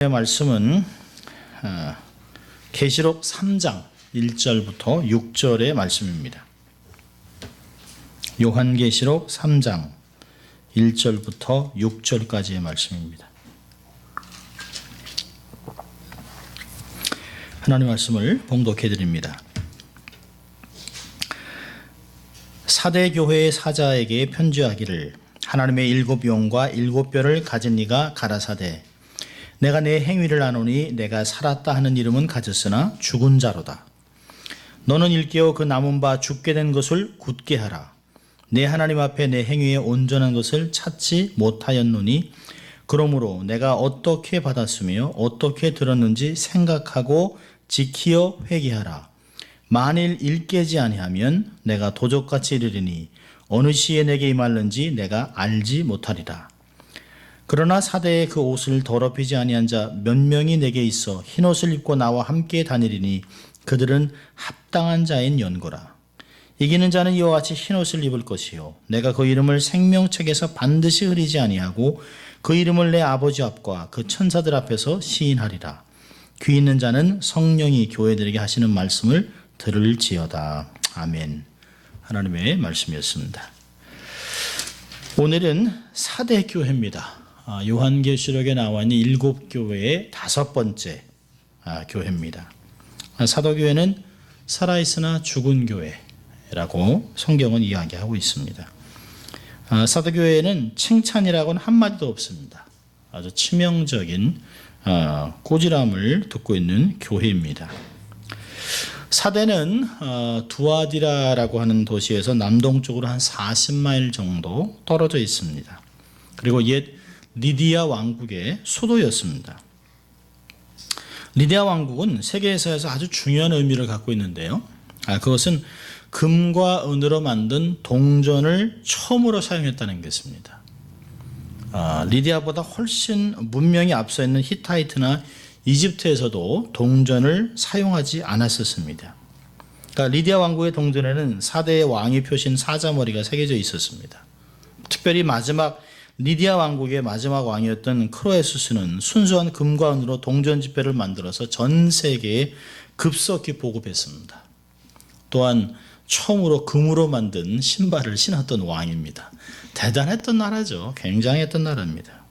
말씀은 계시록 3장 1절부터 6절의 말씀입니다. 요한계시록 3장 1절부터 6절까지의 말씀입니다. 하나님 말씀을 봉독해 드립니다. 사대 교회의 사자에게 편지하기를, 하나님의 일곱 영과 일곱 뼈를 가진 이가 가라사대, 내가 내 행위를 아노니 내가 살았다 하는 이름은 가졌으나 죽은 자로다. 너는 일깨어 그 남은 바 죽게 된 것을 굳게 하라. 내 하나님 앞에 내 행위에 온전한 것을 찾지 못하였노니, 그러므로 내가 어떻게 받았으며 어떻게 들었는지 생각하고 지키어 회개하라. 만일 일깨지 아니하면 내가 도적같이 이르리니 어느 시에 내게 임할는지 내가 알지 못하리라. 그러나 사대의 그 옷을 더럽히지 아니한 자 몇 명이 내게 있어 흰옷을 입고 나와 함께 다니리니 그들은 합당한 자인 연고라. 이기는 자는 이와 같이 흰옷을 입을 것이요, 내가 그 이름을 생명책에서 반드시 흐리지 아니하고 그 이름을 내 아버지 앞과 그 천사들 앞에서 시인하리라. 귀 있는 자는 성령이 교회들에게 하시는 말씀을 들을지어다. 아멘. 하나님의 말씀이었습니다. 오늘은 사대 교회입니다. 요한계시록에 나와 있는 7교회의 5번째 교회입니다. 사도교회는 살아있으나 죽은 교회라고 성경은 이야기하고 있습니다. 사도교회에는 칭찬이라고는 한마디도 없습니다. 아주 치명적인 꼬질함을 듣고 있는 교회입니다. 사대는 두아디라라고 하는 도시에서 남동쪽으로 한 40마일 정도 떨어져 있습니다. 그리고 옛 리디아 왕국의 수도였습니다. 리디아 왕국은 세계에서 아주 중요한 의미를 갖고 있는데요. 그것은 금과 은으로 만든 동전을 처음으로 사용했다는 것입니다. 리디아보다 훨씬 문명이 앞서 있는 히타이트나 이집트에서도 동전을 사용하지 않았었습니다. 그러니까 리디아 왕국의 동전에는 4대의 왕이 표신 사자머리가 새겨져 있었습니다. 특별히 리디아 왕국의 마지막 왕이었던 크로에수스는 순수한 금과 은으로 동전 지폐를 만들어서 전 세계에 급속히 보급했습니다. 또한 처음으로 금으로 만든 신발을 신었던 왕입니다. 대단했던 나라죠. 굉장했던 나라입니다.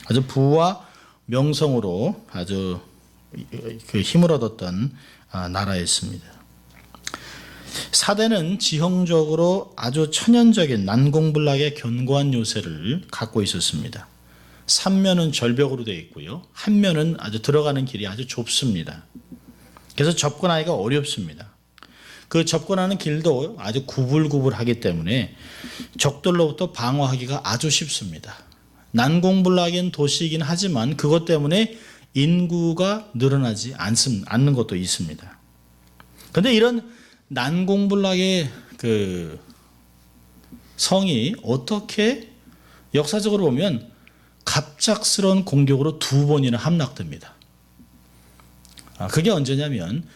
아주 부와 명성으로 아주 힘을 얻었던 나라였습니다. 사대는 지형적으로 아주 천연적인 난공불락의 견고한 요새를 갖고 있었습니다. 3면은 절벽으로 되어 있고요, 한 면은 아주 들어가는 길이 아주 좁습니다. 그래서 접근하기가 어렵습니다. 그 접근하는 길도 아주 구불구불하기 때문에 적들로부터 방어하기가 아주 쉽습니다. 난공불락인 도시이긴 하지만 그것 때문에 인구가 늘어나지 않는 것도 있습니다. 그런데 이런 난공불락의 그 성이 어떻게 역사적으로 보면 갑작스러운 공격으로 2번이나 함락됩니다. 그게 언제냐면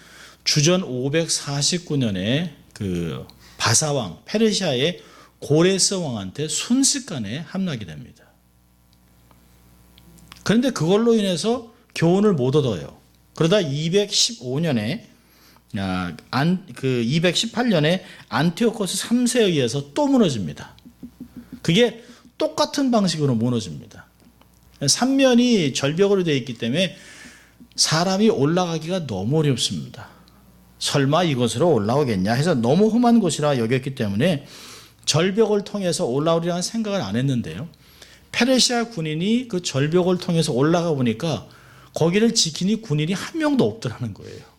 주전 549년에 그 바사왕 페르시아의 고레스 왕한테 순식간에 함락이 됩니다. 그런데 그걸로 인해서 교훈을 못 얻어요. 그러다 218년에 안티오코스 3세에 의해서 또 무너집니다. 그게 똑같은 방식으로 무너집니다. 3면이 절벽으로 되어 있기 때문에 사람이 올라가기가 너무 어렵습니다. 설마 이곳으로 올라오겠냐 해서 너무 험한 곳이라 여겼기 때문에 절벽을 통해서 올라오리라는 생각을 안 했는데요, 페르시아 군인이 그 절벽을 통해서 올라가 보니까 거기를 지키니 군인이 한 명도 없더라는 거예요.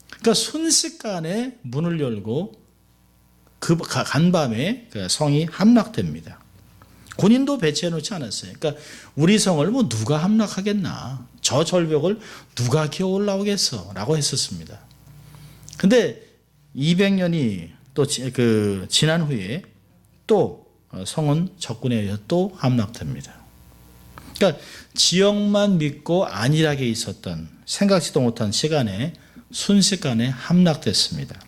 그러니까 순식간에 문을 열고 그 간밤에 그 성이 함락됩니다. 군인도 배치해 놓지 않았어요. 그러니까 우리 성을 뭐 누가 함락하겠나, 저 절벽을 누가 기어 올라오겠어 라고 했었습니다. 근데 200년이 또 지난 후에 또 성은 적군에 의해서 또 함락됩니다. 그러니까 지역만 믿고 안일하게 있었던, 생각지도 못한 시간에 순식간에 함락됐습니다.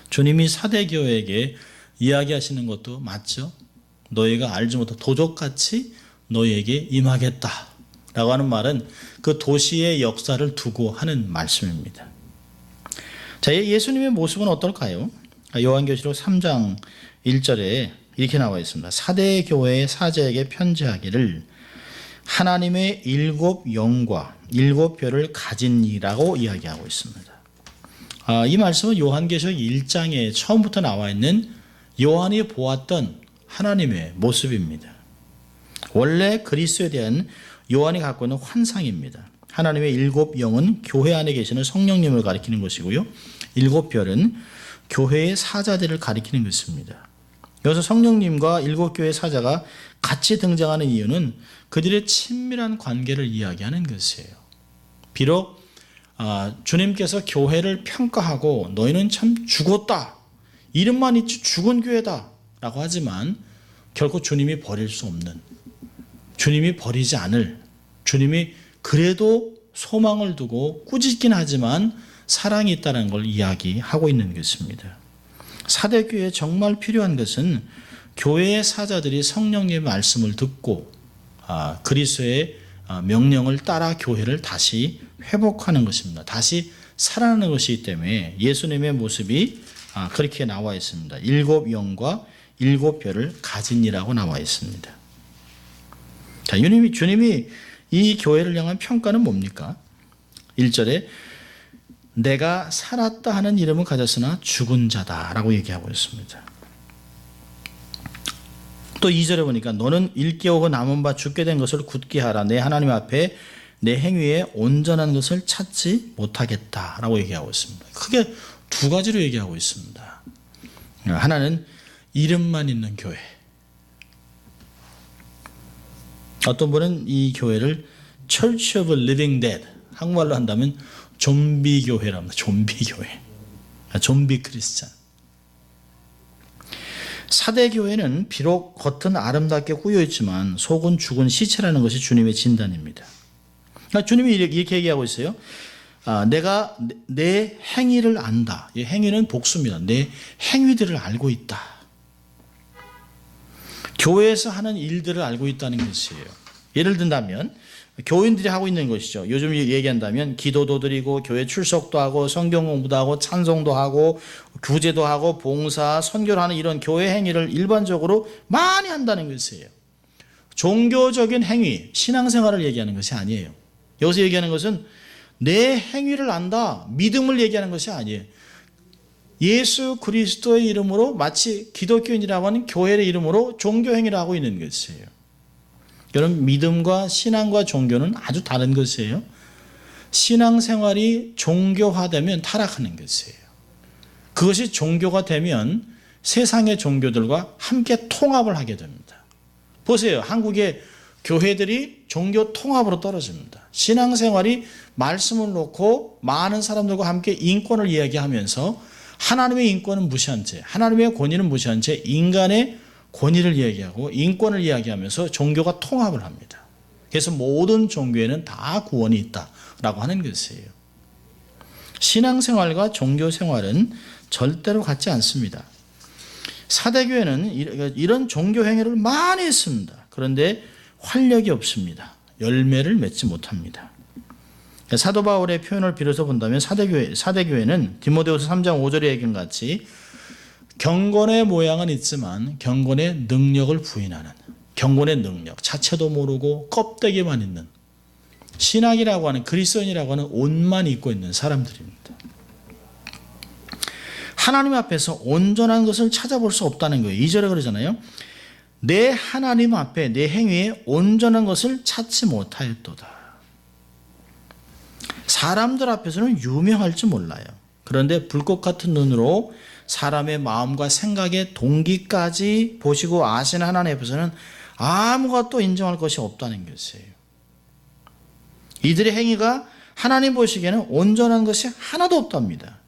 주님이 사대교회에게 이야기하시는 것도 맞죠? 너희가 알지 못한 도적같이 너희에게 임하겠다 라고 하는 말은 그 도시의 역사를 두고 하는 말씀입니다. 자, 예수님의 모습은 어떨까요? 요한계시록 3장 1절에 이렇게 나와 있습니다. 사대 교회의 사자에게 편지하기를 하나님의 7 영과 7 별을 가진 이라고 이야기하고 있습니다. 이 말씀은 요한계시록 1장에 처음부터 나와 있는 요한이 보았던 하나님의 모습입니다. 원래 그리스도에 대한 요한이 갖고 있는 환상입니다. 하나님의 7 영은 교회 안에 계시는 성령님을 가리키는 것이고요. 7 별은 교회의 사자들을 가리키는 것입니다. 여기서 성령님과 7 교회의 사자가 같이 등장하는 이유는 그들의 친밀한 관계를 이야기하는 것이에요. 비록 주님께서 교회를 평가하고 너희는 참 죽었다, 이름만 있지 죽은 교회다 라고 하지만 결코 주님이 버릴 수 없는, 주님이 버리지 않을, 주님이 그래도 소망을 두고 꾸짖긴 하지만 사랑이 있다는 걸 이야기하고 있는 것입니다. 사대교회에 정말 필요한 것은 교회의 사자들이 성령님의 말씀을 듣고 그리스도의 명령을 따라 교회를 다시 회복하는 것입니다. 다시 살아나는 것이기 때문에 예수님의 모습이 그렇게 나와 있습니다. 7 영과 7 별을 가진 이라고 나와 있습니다. 자, 주님이 이 교회를 향한 평가는 뭡니까? 1절에 내가 살았다 하는 이름은 가졌으나 죽은 자다라고 얘기하고 있습니다. 또 2절에 보니까 너는 일깨우고 남은 바 죽게 된 것을 굳게 하라. 내 하나님 앞에 내 행위에 온전한 것을 찾지 못하겠다라고 얘기하고 있습니다. 크게 두 가지로 얘기하고 있습니다. 하나는 이름만 있는 교회. 어떤 분은 이 교회를 Church of Living Dead, 한국말로 한다면 좀비 교회랍니다. 좀비 교회. 좀비 크리스찬. 사대 교회는 비록 겉은 아름답게 꾸며있지만 속은 죽은 시체라는 것이 주님의 진단입니다. 주님이 이렇게 얘기하고 있어요. 내가 내 행위를 안다. 이 행위는 복수입니다. 내 행위들을 알고 있다. 교회에서 하는 일들을 알고 있다는 것이에요. 예를 든다면 교인들이 하고 있는 것이죠. 요즘 얘기한다면 기도도 드리고 교회 출석도 하고 성경 공부도 하고 찬송도 하고 구제도 하고 봉사, 선교를 하는 이런 교회 행위를 일반적으로 많이 한다는 것이에요. 종교적인 행위, 신앙생활을 얘기하는 것이 아니에요. 여기서 얘기하는 것은 내 행위를 안다, 믿음을 얘기하는 것이 아니에요. 예수 그리스도의 이름으로 마치 기독교인이라고 하는 교회의 이름으로 종교 행위를 하고 있는 것이에요. 여러분, 믿음과 신앙과 종교는 아주 다른 것이에요. 신앙생활이 종교화되면 타락하는 것이에요. 그것이 종교가 되면 세상의 종교들과 함께 통합을 하게 됩니다. 보세요. 한국의 교회들이 종교 통합으로 떨어집니다. 신앙생활이 말씀을 놓고 많은 사람들과 함께 인권을 이야기하면서 하나님의 인권은 무시한 채, 하나님의 권위는 무시한 채 인간의 권위를 이야기하고 인권을 이야기하면서 종교가 통합을 합니다. 그래서 모든 종교에는 다 구원이 있다라고 하는 것이에요. 신앙생활과 종교생활은 절대로 같지 않습니다. 사대교회는 이런 종교 행위를 많이 했습니다. 그런데 활력이 없습니다. 열매를 맺지 못합니다. 사도 바울의 표현을 빌어서 본다면 사대교회는 디모데후서 3장 5절의 얘기와 같이 경건의 모양은 있지만 경건의 능력을 부인하는, 경건의 능력 자체도 모르고 껍데기만 있는, 신학이라고 하는, 그리스도인이라고 하는 옷만 입고 있는 사람들입니다. 하나님 앞에서 온전한 것을 찾아볼 수 없다는 거예요. 2절에 그러잖아요. 내 하나님 앞에 내 행위에 온전한 것을 찾지 못하였도다. 사람들 앞에서는 유명할지 몰라요. 그런데 불꽃 같은 눈으로 사람의 마음과 생각의 동기까지 보시고 아시는 하나님 앞에서는 아무것도 인정할 것이 없다는 것이에요. 이들의 행위가 하나님 보시기에는 온전한 것이 하나도 없답니다.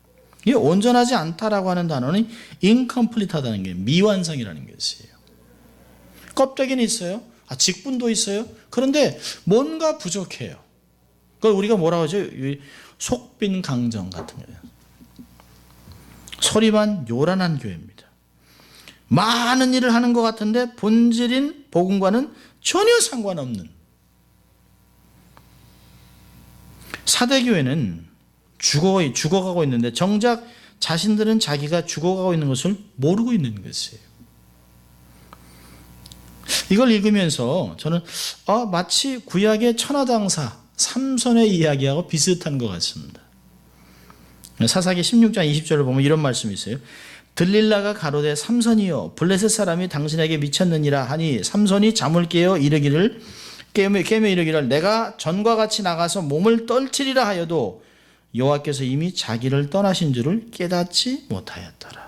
이 온전하지 않다라고 하는 단어는 incomplete하다는 게 미완성이라는 것이에요. 껍데기는 있어요. 직분도 있어요. 그런데 뭔가 부족해요. 그걸 우리가 뭐라고 하죠? 속빈강정 같은 거예요. 소리만 요란한 교회입니다. 많은 일을 하는 것 같은데 본질인 복음과는 전혀 상관없는, 사대교회는 죽어가고 있는데 정작 자신들은 자기가 죽어가고 있는 것을 모르고 있는 것이에요. 이걸 읽으면서 저는 마치 구약의 천하장사 삼손의 이야기하고 비슷한 것 같습니다. 사사기 16장 20절을 보면 이런 말씀이 있어요. 들릴라가 가로되 삼손이여 블레셋 사람이 당신에게 미쳤느니라 하니 삼손이 잠을 깨며 이르기를 내가 전과 같이 나가서 몸을 떨치리라 하여도 여호와께서 이미 자기를 떠나신 줄을 깨닫지 못하였더라.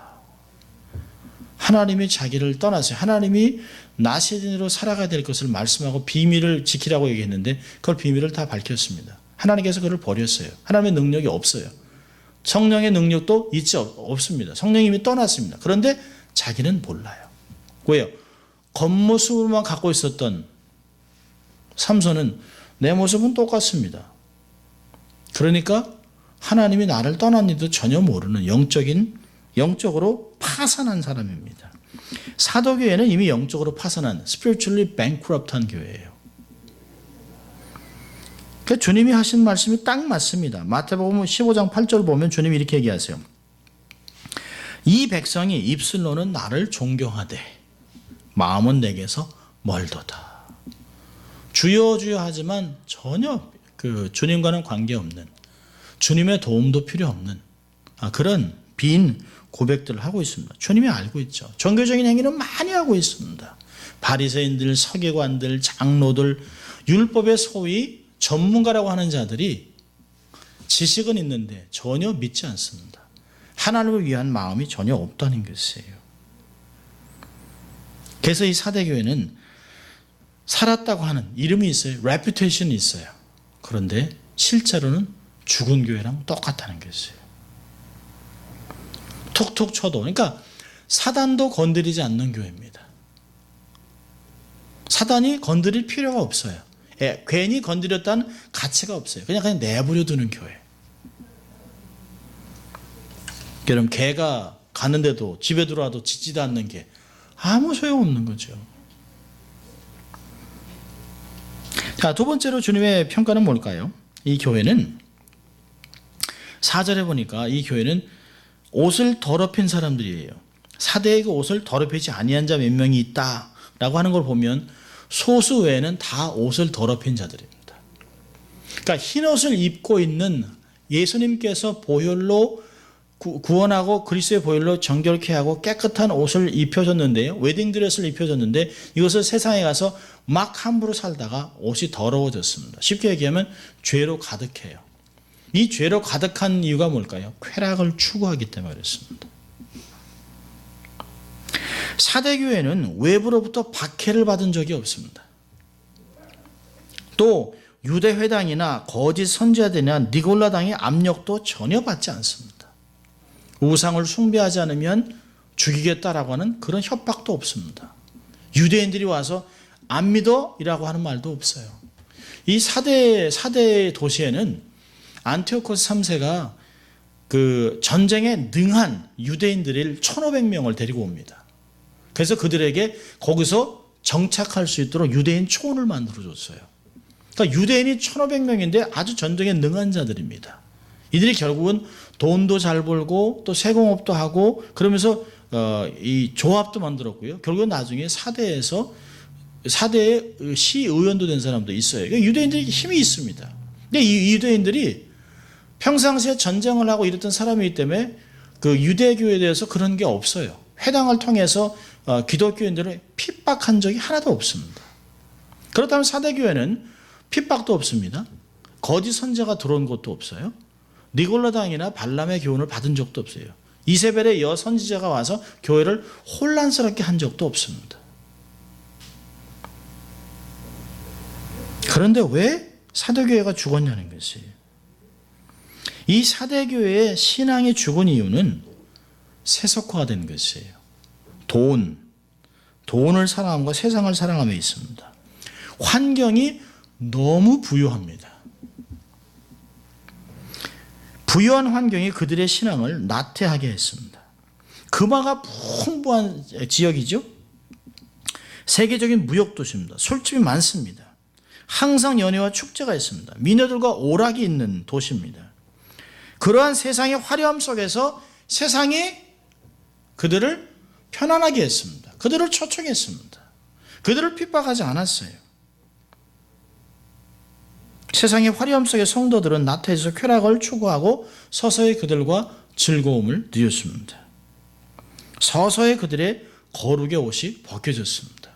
하나님이 자기를 떠나세요. 하나님이 나시린으로 살아가야 될 것을 말씀하고 비밀을 지키라고 얘기했는데 그걸 비밀을 다 밝혔습니다. 하나님께서 그를 버렸어요. 하나님의 능력이 없어요. 성령의 능력도 없습니다. 성령이 이미 떠났습니다. 그런데 자기는 몰라요. 왜요? 겉모습으로만 갖고 있었던 삼손은 내 모습은 똑같습니다. 그러니까 하나님이 나를 떠났는지도 전혀 모르는 영적으로 파산한 사람입니다. 사도교회는 이미 영적으로 파산한 spiritually bankrupt한 교회예요. 그러니까 주님이 하신 말씀이 딱 맞습니다. 마태복음 15장 8절 보면 주님이 이렇게 얘기하세요. 이 백성이 입술로는 나를 존경하되 마음은 내게서 멀도다. 주여 주여 하지만 전혀 주님과는 관계없는, 주님의 도움도 필요 없는 그런 빈 고백들을 하고 있습니다. 주님이 알고 있죠. 종교적인 행위는 많이 하고 있습니다. 바리새인들, 서기관들, 장로들, 율법의 소위 전문가라고 하는 자들이 지식은 있는데 전혀 믿지 않습니다. 하나님을 위한 마음이 전혀 없다는 것이에요. 그래서 이 사대교회는 살았다고 하는 이름이 있어요. reputation이 있어요. 그런데 실제로는 죽은 교회랑 똑같다는 것이에요. 툭툭 쳐도, 그러니까 사단도 건드리지 않는 교회입니다. 사단이 건드릴 필요가 없어요. 괜히 건드렸다는 가치가 없어요. 그냥 내버려 두는 교회. 여러분, 개가 가는데도 집에 들어와도 짖지도 않는 게 아무 소용없는 거죠. 자, 두 번째로 주님의 평가는 뭘까요? 이 교회는 4절에 보니까 이 교회는 옷을 더럽힌 사람들이에요. 사대의 그 옷을 더럽히지 아니한 자 몇 명이 있다라고 하는 걸 보면 소수 외에는 다 옷을 더럽힌 자들입니다. 그러니까 흰 옷을 입고 있는 예수님께서 보혈로 구원하고 그리스도의 보혈로 정결케 하고 깨끗한 옷을 입혀줬는데요. 웨딩드레스를 입혀줬는데 이것을 세상에 가서 막 함부로 살다가 옷이 더러워졌습니다. 쉽게 얘기하면 죄로 가득해요. 이 죄로 가득한 이유가 뭘까요? 쾌락을 추구하기 때문에 그렇습니다. 사대교회는 외부로부터 박해를 받은 적이 없습니다. 또 유대회당이나 거짓 선지자들이나 니골라당의 압력도 전혀 받지 않습니다. 우상을 숭배하지 않으면 죽이겠다라고 하는 그런 협박도 없습니다. 유대인들이 와서 안 믿어? 이라고 하는 말도 없어요. 이 사대 도시에는 안티오코스 3세가 그 전쟁에 능한 유대인들을 1,500명을 데리고 옵니다. 그래서 그들에게 거기서 정착할 수 있도록 유대인 초원을 만들어줬어요. 그러니까 유대인이 1,500명인데 아주 전쟁에 능한 자들입니다. 이들이 결국은 돈도 잘 벌고 또 세공업도 하고 그러면서 이 조합도 만들었고요. 결국은 나중에 사대의 시의원도 된 사람도 있어요. 그러니까 유대인들이 힘이 있습니다. 근데 이 유대인들이 평상시에 전쟁을 하고 이랬던 사람이기 때문에 그 유대교에 대해서 그런 게 없어요. 회당을 통해서 기독교인들을 핍박한 적이 하나도 없습니다. 그렇다면 사대교회는 핍박도 없습니다. 거짓 선지자가 들어온 것도 없어요. 니골라당이나 발람의 교훈을 받은 적도 없어요. 이세벨의 여선지자가 와서 교회를 혼란스럽게 한 적도 없습니다. 그런데 왜 사대교회가 죽었냐는 것이에요. 이 사대교회의 신앙이 죽은 이유는 세속화된 것이에요. 돈을 사랑함과 세상을 사랑함에 있습니다. 환경이 너무 부유합니다. 부유한 환경이 그들의 신앙을 나태하게 했습니다. 금화가 풍부한 지역이죠. 세계적인 무역 도시입니다. 술집이 많습니다. 항상 연회와 축제가 있습니다. 미녀들과 오락이 있는 도시입니다. 그러한 세상의 화려함 속에서 세상이 그들을 편안하게 했습니다. 그들을 초청했습니다. 그들을 핍박하지 않았어요. 세상의 화려함 속의 성도들은 나태해서 쾌락을 추구하고 서서히 그들과 즐거움을 누렸습니다. 서서히 그들의 거룩의 옷이 벗겨졌습니다.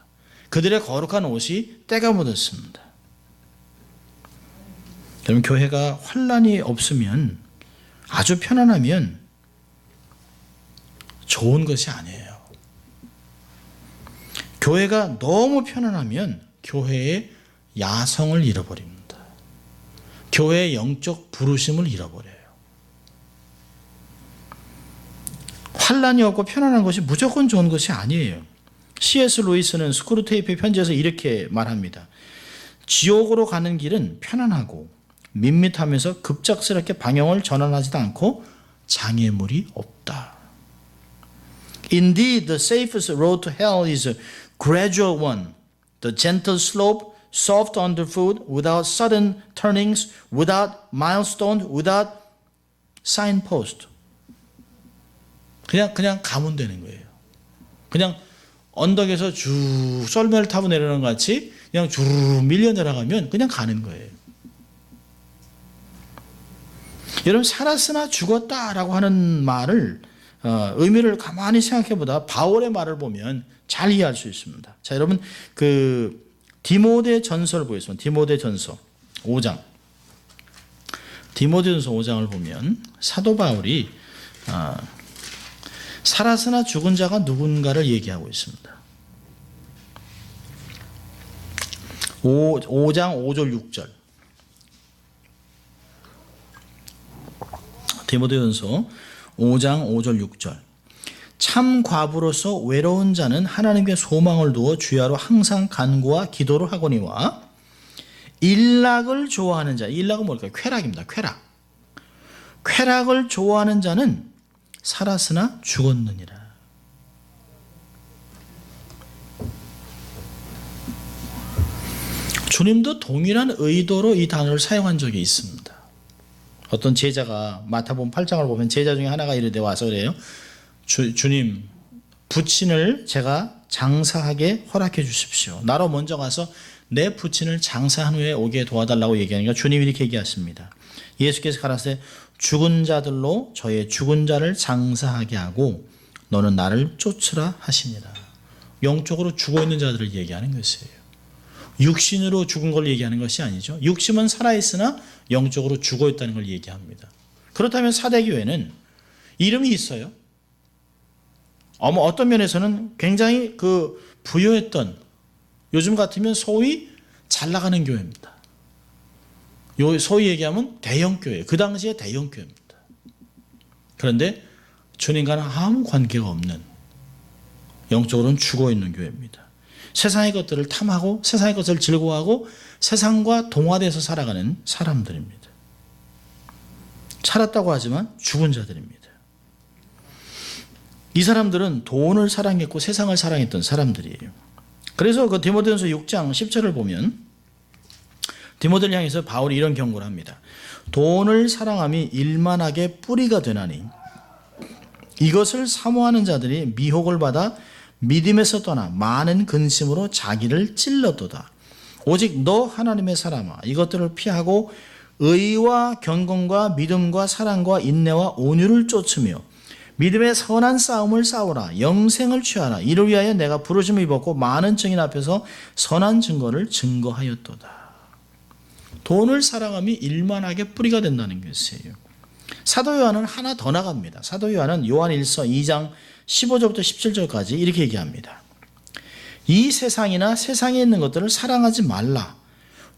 그들의 거룩한 옷이 때가 묻었습니다. 여러분, 교회가 환난이 없으면, 아주 편안하면 좋은 것이 아니에요. 교회가 너무 편안하면 교회의 야성을 잃어버립니다. 교회의 영적 부르심을 잃어버려요. 환난이 없고 편안한 것이 무조건 좋은 것이 아니에요. C.S. 루이스는 스크루테이프의 편지에서 이렇게 말합니다. 지옥으로 가는 길은 편안하고 밋밋하면서 급작스럽게 방향을 전환하지도 않고 장애물이 없다. Indeed, the safest road to hell is a gradual one. The gentle slope, soft underfoot, without sudden turnings, without milestone, without signpost. 그냥 가면 되는 거예요. 그냥 언덕에서 쭉 썰매를 타고 내려오는 것 같이 그냥 쭉 밀려 내려가면 그냥 가는 거예요. 여러분, 살았으나 죽었다라고 하는 말을 의미를 가만히 생각해보다 바울의 말을 보면 잘 이해할 수 있습니다. 자, 여러분, 그 디모데 전서를 보겠습니다. 디모데 전서 5장. 디모데 전서 5장을 보면 사도 바울이 살았으나 죽은 자가 누군가를 얘기하고 있습니다. 5장 5절 6절. 디모데전서 5장 5절 6절. 참 과부로서 외로운 자는 하나님께 소망을 두어 주야로 항상 간구와 기도를 하거니와 일락을 좋아하는 자, 일락은 뭘까요? 쾌락입니다. 쾌락을 좋아하는 자는 살았으나 죽었느니라. 주님도 동일한 의도로 이 단어를 사용한 적이 있습니다. 어떤 제자가 마태복음 8장을 보면 제자 중에 하나가 이르되 와서 그래요. 주님, 부친을 제가 장사하게 허락해 주십시오. 나로 먼저 가서 내 부친을 장사한 후에 오게 도와달라고 얘기하니까 주님이 이렇게 얘기하십니다. 예수께서 가라사대 죽은 자들로 저의 죽은 자를 장사하게 하고 너는 나를 쫓으라 하시니라. 영적으로 죽어있는 자들을 얘기하는 것이에요. 육신으로 죽은 걸 얘기하는 것이 아니죠. 육신은 살아있으나 영적으로 죽어있다는 걸 얘기합니다. 그렇다면 사대교회는 이름이 있어요. 어떤 면에서는 굉장히 부유했던, 요즘 같으면 소위 잘 나가는 교회입니다. 소위 얘기하면 대형교회, 그 당시에 대형교회입니다. 그런데 주님과는 아무 관계가 없는, 영적으로는 죽어있는 교회입니다. 세상의 것들을 탐하고 세상의 것을 즐거워하고 세상과 동화돼서 살아가는 사람들입니다. 살았다고 하지만 죽은 자들입니다. 이 사람들은 돈을 사랑했고 세상을 사랑했던 사람들이에요. 그래서 그 디모데전서 6장 10절을 보면 디모데를 향해서 바울이 이런 경고를 합니다. 돈을 사랑함이 일만하게 뿌리가 되나니 이것을 사모하는 자들이 미혹을 받아 믿음에서 떠나 많은 근심으로 자기를 찔렀도다. 오직 너 하나님의 사람아, 이것들을 피하고 의와 경건과 믿음과 사랑과 인내와 온유를 쫓으며 믿음의 선한 싸움을 싸우라. 영생을 취하라. 이를 위하여 내가 부르심을 입었고 많은 증인 앞에서 선한 증거를 증거하였도다. 돈을 사랑함이 일만하게 뿌리가 된다는 것이에요. 사도 요한은 하나 더 나갑니다. 사도 요한은 요한 1서 2장 15절부터 17절까지 이렇게 얘기합니다. 이 세상이나 세상에 있는 것들을 사랑하지 말라.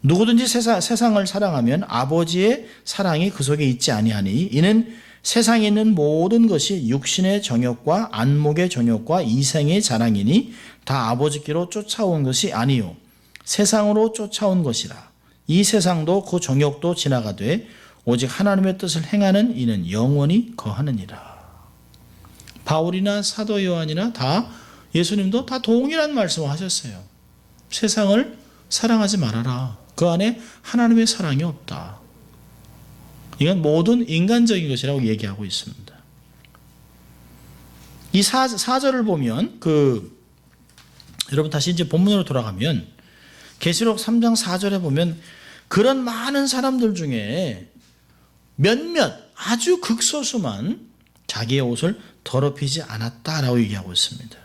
누구든지 세상을 사랑하면 아버지의 사랑이 그 속에 있지 아니하니 이는 세상에 있는 모든 것이 육신의 정욕과 안목의 정욕과 이생의 자랑이니 다 아버지께로 쫓아온 것이 아니요 세상으로 쫓아온 것이라. 이 세상도 그 정욕도 지나가되 오직 하나님의 뜻을 행하는 이는 영원히 거하느니라. 바울이나 사도 요한이나 다 예수님도 다 동일한 말씀을 하셨어요. 세상을 사랑하지 말아라. 그 안에 하나님의 사랑이 없다. 이건 모든 인간적인 것이라고 얘기하고 있습니다. 이 4절을 보면 여러분 다시 이제 본문으로 돌아가면 계시록 3장 4절에 보면 그런 많은 사람들 중에 몇몇 아주 극소수만 자기의 옷을 더럽히지 않았다라고 얘기하고 있습니다.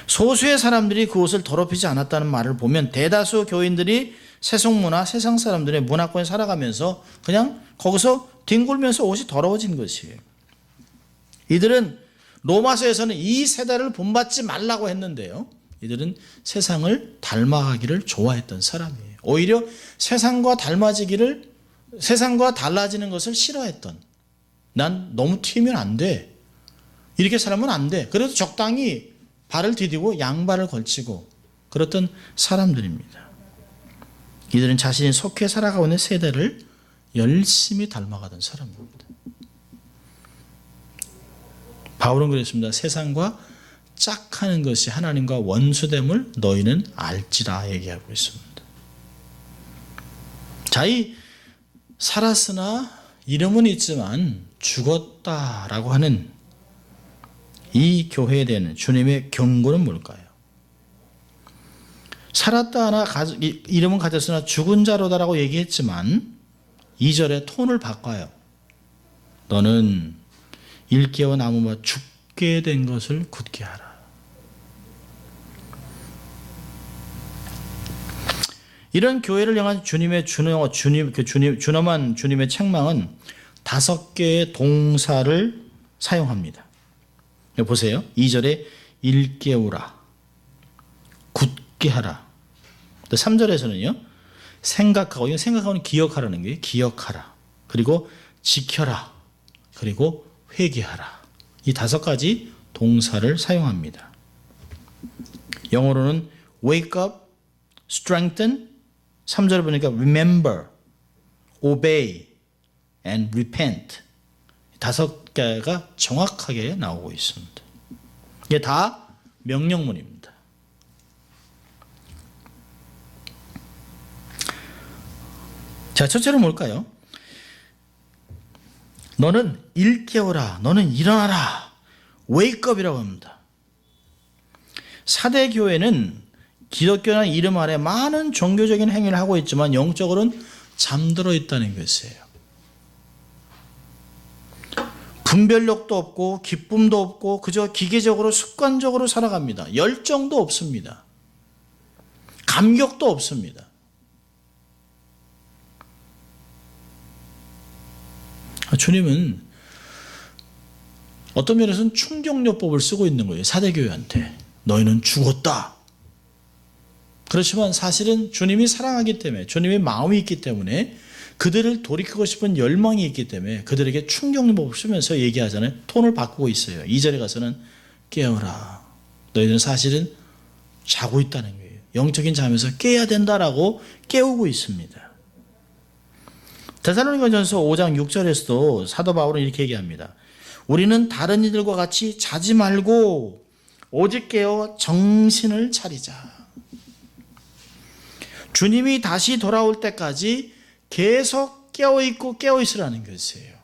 소수의 사람들이 그 옷을 더럽히지 않았다는 말을 보면 대다수 교인들이 세속문화, 세상 사람들의 문화권에 살아가면서 그냥 거기서 뒹굴면서 옷이 더러워진 것이에요. 이들은 로마서에서는 이 세대를 본받지 말라고 했는데요. 이들은 세상을 닮아가기를 좋아했던 사람이에요. 오히려 세상과 달라지는 것을 싫어했던, 난 너무 튀면 안 돼, 이렇게 살면 안 돼, 그래도 적당히 발을 디디고 양발을 걸치고 그랬던 사람들입니다. 이들은 자신이 속해 살아가고 있는 세대를 열심히 닮아가던 사람입니다. 바울은 그랬습니다. 세상과 짝하는 것이 하나님과 원수됨을 너희는 알지라 얘기하고 있습니다. 자이 살았으나 이름은 있지만 죽었다라고 하는 이 교회에 대한 주님의 경고는 뭘까요? 살았다 하나 이름은 가졌으나 죽은 자로다라고 얘기했지만 2절에 톤을 바꿔요. 너는 일깨워 나무마 죽게 된 것을 굳게 하라. 이런 교회를 향한 주님의 준엄한 주님의 책망은 5개의 동사를 사용합니다. 보세요. 2절에 일깨우라, 굳게 하라. 3절에서는요. 생각하고는 기억하라는 거예요. 기억하라. 그리고 지켜라. 그리고 회개하라. 이 5가지 동사를 사용합니다. 영어로는 wake up, strengthen, 3절에 보니까 remember, obey, and repent. 5개가 정확하게 나오고 있습니다. 이게 다 명령문입니다. 자, 첫째는 뭘까요? 너는 일깨워라, 너는 일어나라, wake up이라고 합니다. 사대 교회는 기독교라는 이름 아래 많은 종교적인 행위를 하고 있지만 영적으로는 잠들어 있다는 것이에요. 분별력도 없고 기쁨도 없고 그저 기계적으로 습관적으로 살아갑니다. 열정도 없습니다. 감격도 없습니다. 주님은 어떤 면에서는 충격요법을 쓰고 있는 거예요. 사대교회한테. 너희는 죽었다. 그렇지만 사실은 주님이 사랑하기 때문에, 주님의 마음이 있기 때문에, 그들을 돌이키고 싶은 열망이 있기 때문에 그들에게 충격요법을 쓰면서 얘기하잖아요. 톤을 바꾸고 있어요. 2절에 가서는 깨어라. 너희는 사실은 자고 있다는 거예요. 영적인 잠에서 깨야 된다라고 깨우고 있습니다. 데살로니가전서 5장 6절에서도 사도 바울은 이렇게 얘기합니다. 우리는 다른 이들과 같이 자지 말고 오직 깨어 정신을 차리자. 주님이 다시 돌아올 때까지 계속 깨어있고 깨어있으라는 것이에요.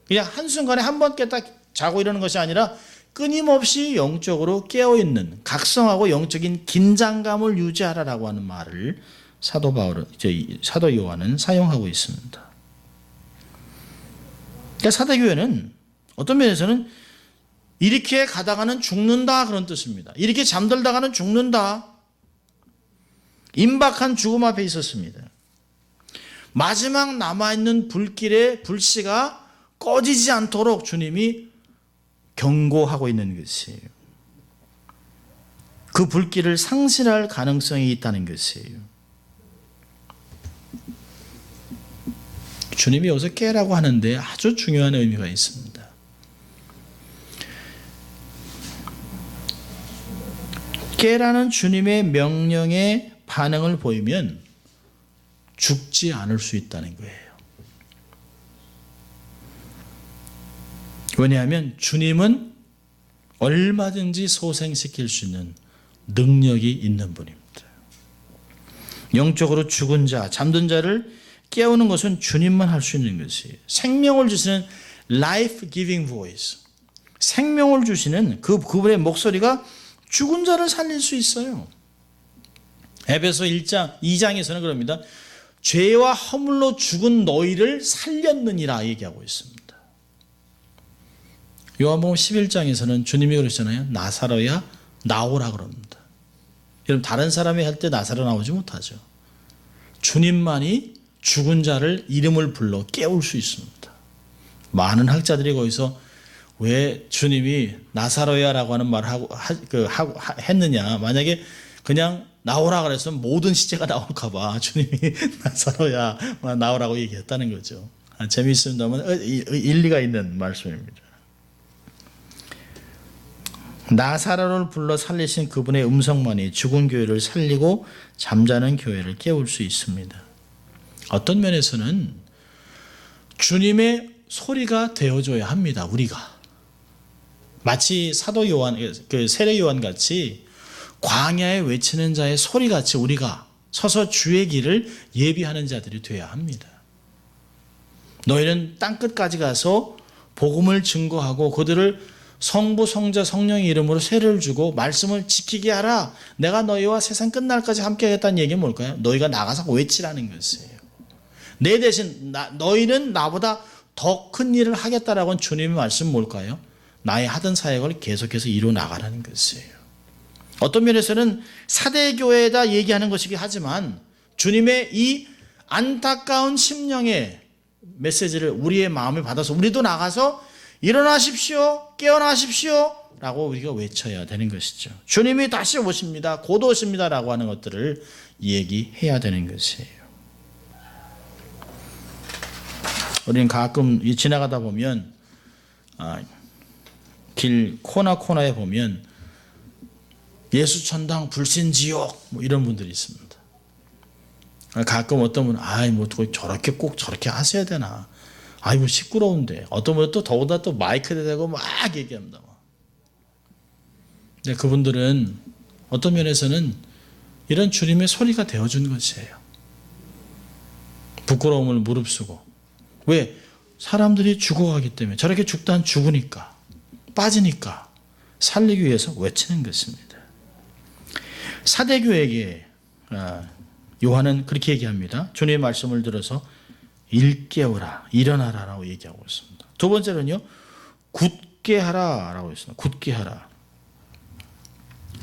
그냥 한순간에 한 번 깼다 자고 이러는 것이 아니라 끊임없이 영적으로 깨어있는 각성하고 영적인 긴장감을 유지하라라고 하는 말을 사도 요한은 사용하고 있습니다. 그러니까 사대교회는 어떤 면에서는 이렇게 가다가는 죽는다 그런 뜻입니다. 이렇게 잠들다가는 죽는다. 임박한 죽음 앞에 있었습니다. 마지막 남아있는 불길의 불씨가 꺼지지 않도록 주님이 경고하고 있는 것이에요. 그 불길을 상실할 가능성이 있다는 것이에요. 주님이 여기서 깨라고 하는데 아주 중요한 의미가 있습니다. 깨라는 주님의 명령에 반응을 보이면 죽지 않을 수 있다는 거예요. 왜냐하면 주님은 얼마든지 소생시킬 수 있는 능력이 있는 분입니다. 영적으로 죽은 자, 잠든 자를 깨우는 것은 주님만 할 수 있는 것이에요. 생명을 주시는 life giving voice. 생명을 주시는 그분의 목소리가 죽은 자를 살릴 수 있어요. 에베소 2장에서는 그럽니다. 죄와 허물로 죽은 너희를 살렸느니라 얘기하고 있습니다. 요한복음 11장에서는 주님이 그러시잖아요. 나사로야 나오라 그럽니다. 여러분 다른 사람이 할 때 나사로 나오지 못하죠. 주님만이 죽은 자를 이름을 불러 깨울 수 있습니다. 많은 학자들이 거기서 왜 주님이 나사로야라고 하는 말을 했느냐. 만약에 그냥 나오라 그래서 모든 시체가 나올까 봐 주님이 나사로야 나오라고 얘기했다는 거죠. 재미있습니다만 일리가 있는 말씀입니다. 나사로를 불러 살리신 그분의 음성만이 죽은 교회를 살리고 잠자는 교회를 깨울 수 있습니다. 어떤 면에서는 주님의 소리가 되어줘야 합니다. 우리가 마치 사도 요한, 세례 요한 같이 광야에 외치는 자의 소리 같이 우리가 서서 주의 길을 예비하는 자들이 되어야 합니다. 너희는 땅 끝까지 가서 복음을 증거하고 그들을 성부, 성자, 성령의 이름으로 세례를 주고 말씀을 지키게 하라. 내가 너희와 세상 끝날까지 함께 하겠다는 얘기는 뭘까요? 너희가 나가서 외치라는 것이에요. 내 대신 너희는 나보다 더 큰 일을 하겠다라고 한 주님의 말씀은 뭘까요? 나의 하던 사역을 계속해서 이루어 나가라는 것이에요. 어떤 면에서는 사대교회에다 얘기하는 것이긴 하지만 주님의 이 안타까운 심령의 메시지를 우리의 마음에 받아서 우리도 나가서 일어나십시오, 깨어나십시오 라고 우리가 외쳐야 되는 것이죠. 주님이 다시 오십니다, 곧 오십니다 라고 하는 것들을 얘기해야 되는 것이에요. 우리는 가끔 지나가다 보면 길 코너에 보면 예수천당 불신지옥 뭐 이런 분들이 있습니다. 가끔 어떤 분은 뭐 저렇게 꼭 저렇게 하셔야 되나, 뭐 시끄러운데, 어떤 분은 또 더구나 또 마이크 대고 막 얘기합니다. 근데 그분들은 어떤 면에서는 이런 주님의 소리가 되어준 것이에요. 부끄러움을 무릅쓰고. 왜? 사람들이 죽어가기 때문에, 저렇게 죽다 죽으니까, 빠지니까 살리기 위해서 외치는 것입니다. 사대교에게 요한은 그렇게 얘기합니다. 주님의 말씀을 들어서 일깨우라, 일어나라 라고 얘기하고 있습니다. 두 번째는요, 굳게 하라 라고 했습니다. 굳게 하라.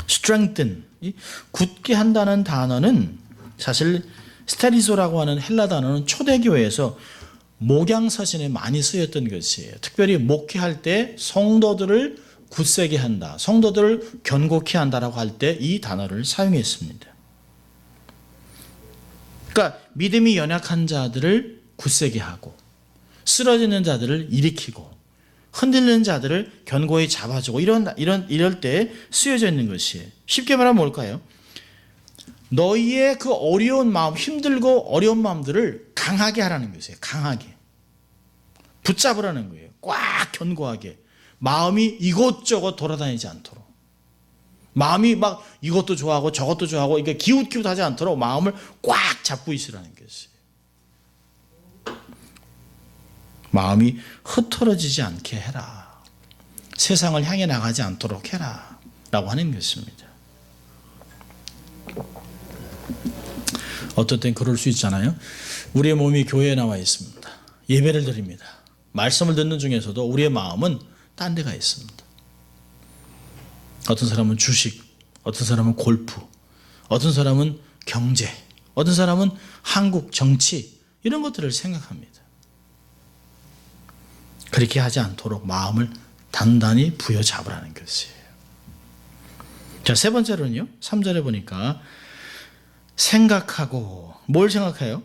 strengthen. 굳게 한다는 단어는 사실 스테리소라고 하는 헬라 단어는 초대교회에서 목양서신에 많이 쓰였던 것이에요. 특별히 목회할 때 성도들을 굳세게 한다, 성도들을 견고케 한다라고 할 때 이 단어를 사용했습니다. 그러니까 믿음이 연약한 자들을 굳세게 하고, 쓰러지는 자들을 일으키고, 흔들리는 자들을 견고히 잡아주고, 이럴 때 쓰여져 있는 것이에요. 쉽게 말하면 뭘까요? 너희의 그 어려운 마음, 힘들고 어려운 마음들을 강하게 하라는 것이에요. 강하게. 붙잡으라는 거예요. 꽉 견고하게. 마음이 이곳저곳 돌아다니지 않도록. 마음이 막 이것도 좋아하고 저것도 좋아하고 이게 기웃기웃하지 않도록 마음을 꽉 잡고 있으라는 것이에요. 마음이 흩어지지 않게 해라. 세상을 향해 나가지 않도록 해라. 라고 하는 것입니다. 어떨 땐 그럴 수 있잖아요. 우리의 몸이 교회에 나와 있습니다. 예배를 드립니다. 말씀을 듣는 중에서도 우리의 마음은 딴 데가 있습니다. 어떤 사람은 주식, 어떤 사람은 골프, 어떤 사람은 경제, 어떤 사람은 한국 정치, 이런 것들을 생각합니다. 그렇게 하지 않도록 마음을 단단히 부여잡으라는 것이에요. 자, 세 번째로는요, 3절에 보니까 생각하고, 뭘 생각해요?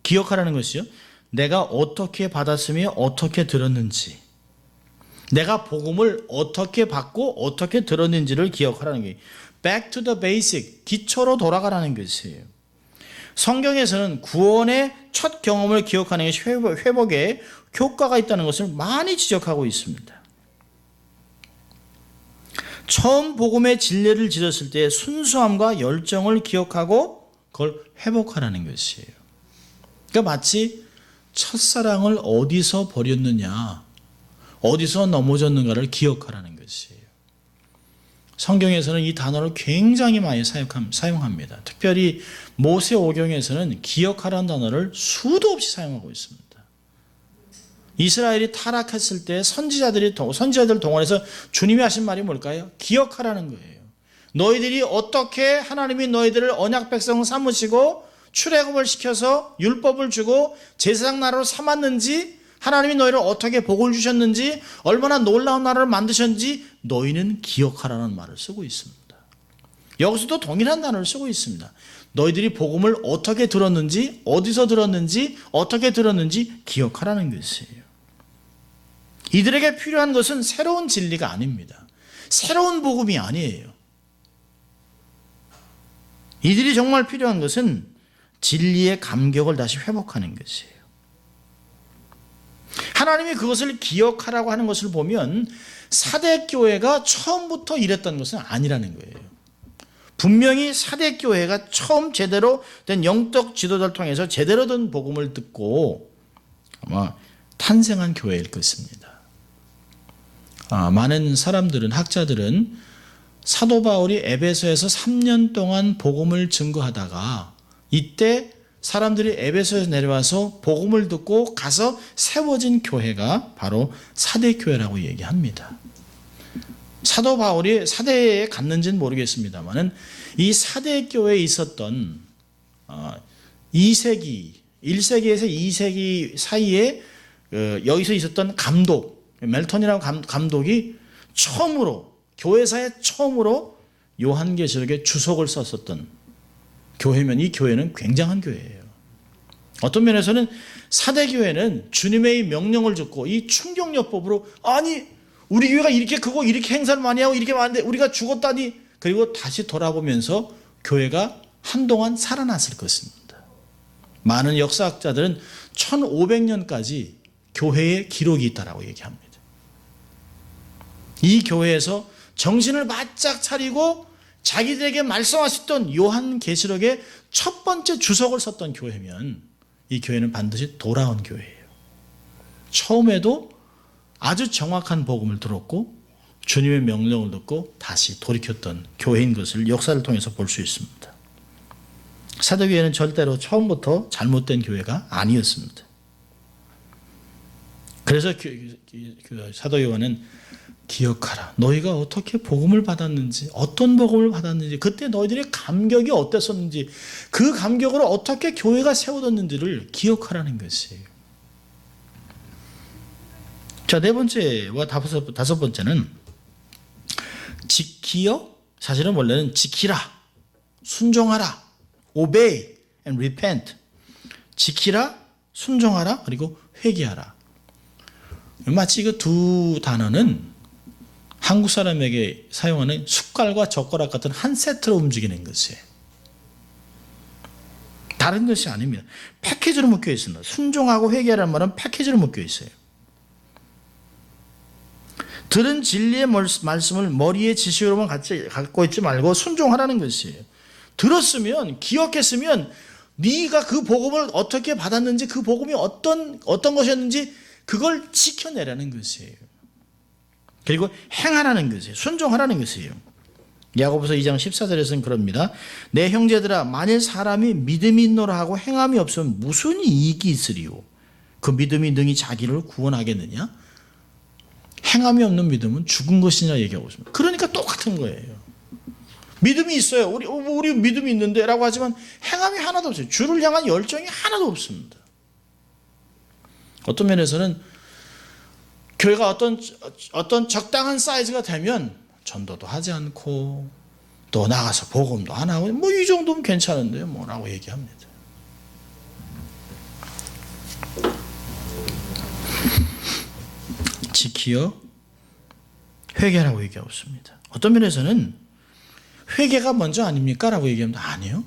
기억하라는 것이요. 내가 어떻게 받았으며 어떻게 들었는지, 내가 복음을 어떻게 받고 어떻게 들었는지를 기억하라는 게 back to the basic, 기초로 돌아가라는 것이에요. 성경에서는 구원의 첫 경험을 기억하는 것이 회복에 효과가 있다는 것을 많이 지적하고 있습니다. 처음 복음의 진리를 지었을 때 순수함과 열정을 기억하고 그걸 회복하라는 것이에요. 그러니까 마치 첫사랑을 어디서 버렸느냐, 어디서 넘어졌는가를 기억하라는 것이에요. 성경에서는 이 단어를 굉장히 많이 사용합니다. 특별히 모세오경에서는 기억하라는 단어를 수도 없이 사용하고 있습니다. 이스라엘이 타락했을 때 선지자들 동원해서 주님이 하신 말이 뭘까요? 기억하라는 거예요. 너희들이 어떻게 하나님이 너희들을 언약 백성 삼으시고 출애굽을 시켜서 율법을 주고 제사장 나라로 삼았는지, 하나님이 너희를 어떻게 복을 주셨는지, 얼마나 놀라운 나라를 만드셨는지 너희는 기억하라는 말을 쓰고 있습니다. 여기서도 동일한 단어를 쓰고 있습니다. 너희들이 복음을 어떻게 들었는지, 어디서 들었는지, 어떻게 들었는지 기억하라는 것이에요. 이들에게 필요한 것은 새로운 진리가 아닙니다. 새로운 복음이 아니에요. 이들이 정말 필요한 것은 진리의 감격을 다시 회복하는 것이에요. 하나님이 그것을 기억하라고 하는 것을 보면 사대교회가 처음부터 이랬던 것은 아니라는 거예요. 분명히 사대교회가 처음 제대로 된 영적 지도자를 통해서 제대로 된 복음을 듣고 아마 탄생한 교회일 것입니다. 많은 사람들은, 학자들은 사도 바울이 에베소에서 3년 동안 복음을 증거하다가 이때 사람들이 에베소에서 내려와서 복음을 듣고 가서 세워진 교회가 바로 사대교회라고 얘기합니다. 사도 바울이 사대에 갔는지는 모르겠습니다만 이 사대교회에 있었던 2세기, 1세기에서 2세기 사이에 여기서 있었던 감독, 멜턴이라는 감독이 처음으로, 교회사에 처음으로 요한계시록에 주석을 썼었던 교회면 이 교회는 굉장한 교회예요. 어떤 면에서는 사대교회는 주님의 명령을 듣고 이 충격요법으로, 아니 우리 교회가 이렇게 크고 이렇게 행사를 많이 하고 이렇게 많은데 우리가 죽었다니, 그리고 다시 돌아보면서 교회가 한동안 살아났을 것입니다. 많은 역사학자들은 1500년까지 교회의 기록이 있다고 얘기합니다. 이 교회에서 정신을 바짝 차리고 자기들에게 말씀하셨던 요한계시록의 첫 번째 주석을 썼던 교회면 이 교회는 반드시 돌아온 교회예요. 처음에도 아주 정확한 복음을 들었고 주님의 명령을 듣고 다시 돌이켰던 교회인 것을 역사를 통해서 볼 수 있습니다. 사도교회는 절대로 처음부터 잘못된 교회가 아니었습니다. 그래서 사도 요한은 기억하라. 너희가 어떻게 복음을 받았는지, 어떤 복음을 받았는지, 그때 너희들의 감격이 어땠었는지, 그 감격으로 어떻게 교회가 세워졌는지를 기억하라는 것이에요. 자, 네 번째와 다섯 번째는 지키어, 사실은 원래는 지키라, 순종하라, obey and repent. 지키라, 순종하라, 그리고 회개하라. 마치 그 두 단어는 한국 사람에게 사용하는 숟갈과 젓가락 같은 한 세트로 움직이는 것이에요. 다른 것이 아닙니다. 패키지로 묶여 있습니다. 순종하고 회개하라는 말은 패키지로 묶여 있어요. 들은 진리의 말씀을 머리에 지식으로만 갖고 있지 말고 순종하라는 것이에요. 들었으면, 기억했으면 네가 그 복음을 어떻게 받았는지, 그 복음이 어떤 것이었는지 그걸 지켜내라는 것이에요. 그리고 행하라는 것이에요. 순종하라는 것이에요. 야고보서 2장 14절에서는 그럽니다. 내 형제들아, 만일 사람이 믿음이 있노라 하고 행함이 없으면 무슨 이익이 있으리요? 그 믿음이 능히 자기를 구원하겠느냐? 행함이 없는 믿음은 죽은 것이냐 얘기하고 있습니다. 그러니까 똑같은 거예요. 믿음이 있어요. 우리 믿음이 있는데 라고 하지만 행함이 하나도 없어요. 주를 향한 열정이 하나도 없습니다. 어떤 면에서는 교회가 어떤 적당한 사이즈가 되면 전도도 하지 않고 또 나가서 복음도 안 하고 뭐 이 정도면 괜찮은데요 뭐라고 얘기합니다. 지키어 회개라고 얘기하고 있습니다. 어떤 면에서는 회개가 먼저 아닙니까? 라고 얘기하면 아니요.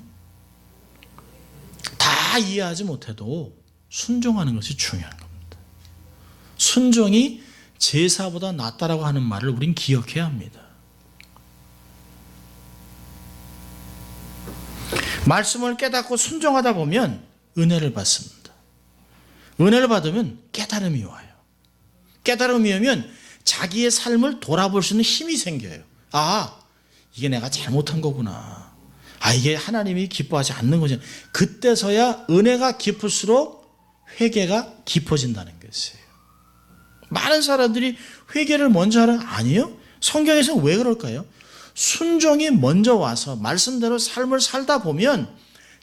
다 이해하지 못해도 순종하는 것이 중요한 겁니다. 순종이 제사보다 낫다라고 하는 말을 우린 기억해야 합니다. 말씀을 깨닫고 순종하다 보면 은혜를 받습니다. 은혜를 받으면 깨달음이 와요. 깨달음이 오면 자기의 삶을 돌아볼 수 있는 힘이 생겨요. 아, 이게 내가 잘못한 거구나. 아, 이게 하나님이 기뻐하지 않는 거죠. 그때서야 은혜가 깊을수록 회개가 깊어진다는 것이에요. 많은 사람들이 회개를 먼저 하는 아니에요? 성경에서는 왜 그럴까요? 순종이 먼저 와서 말씀대로 삶을 살다 보면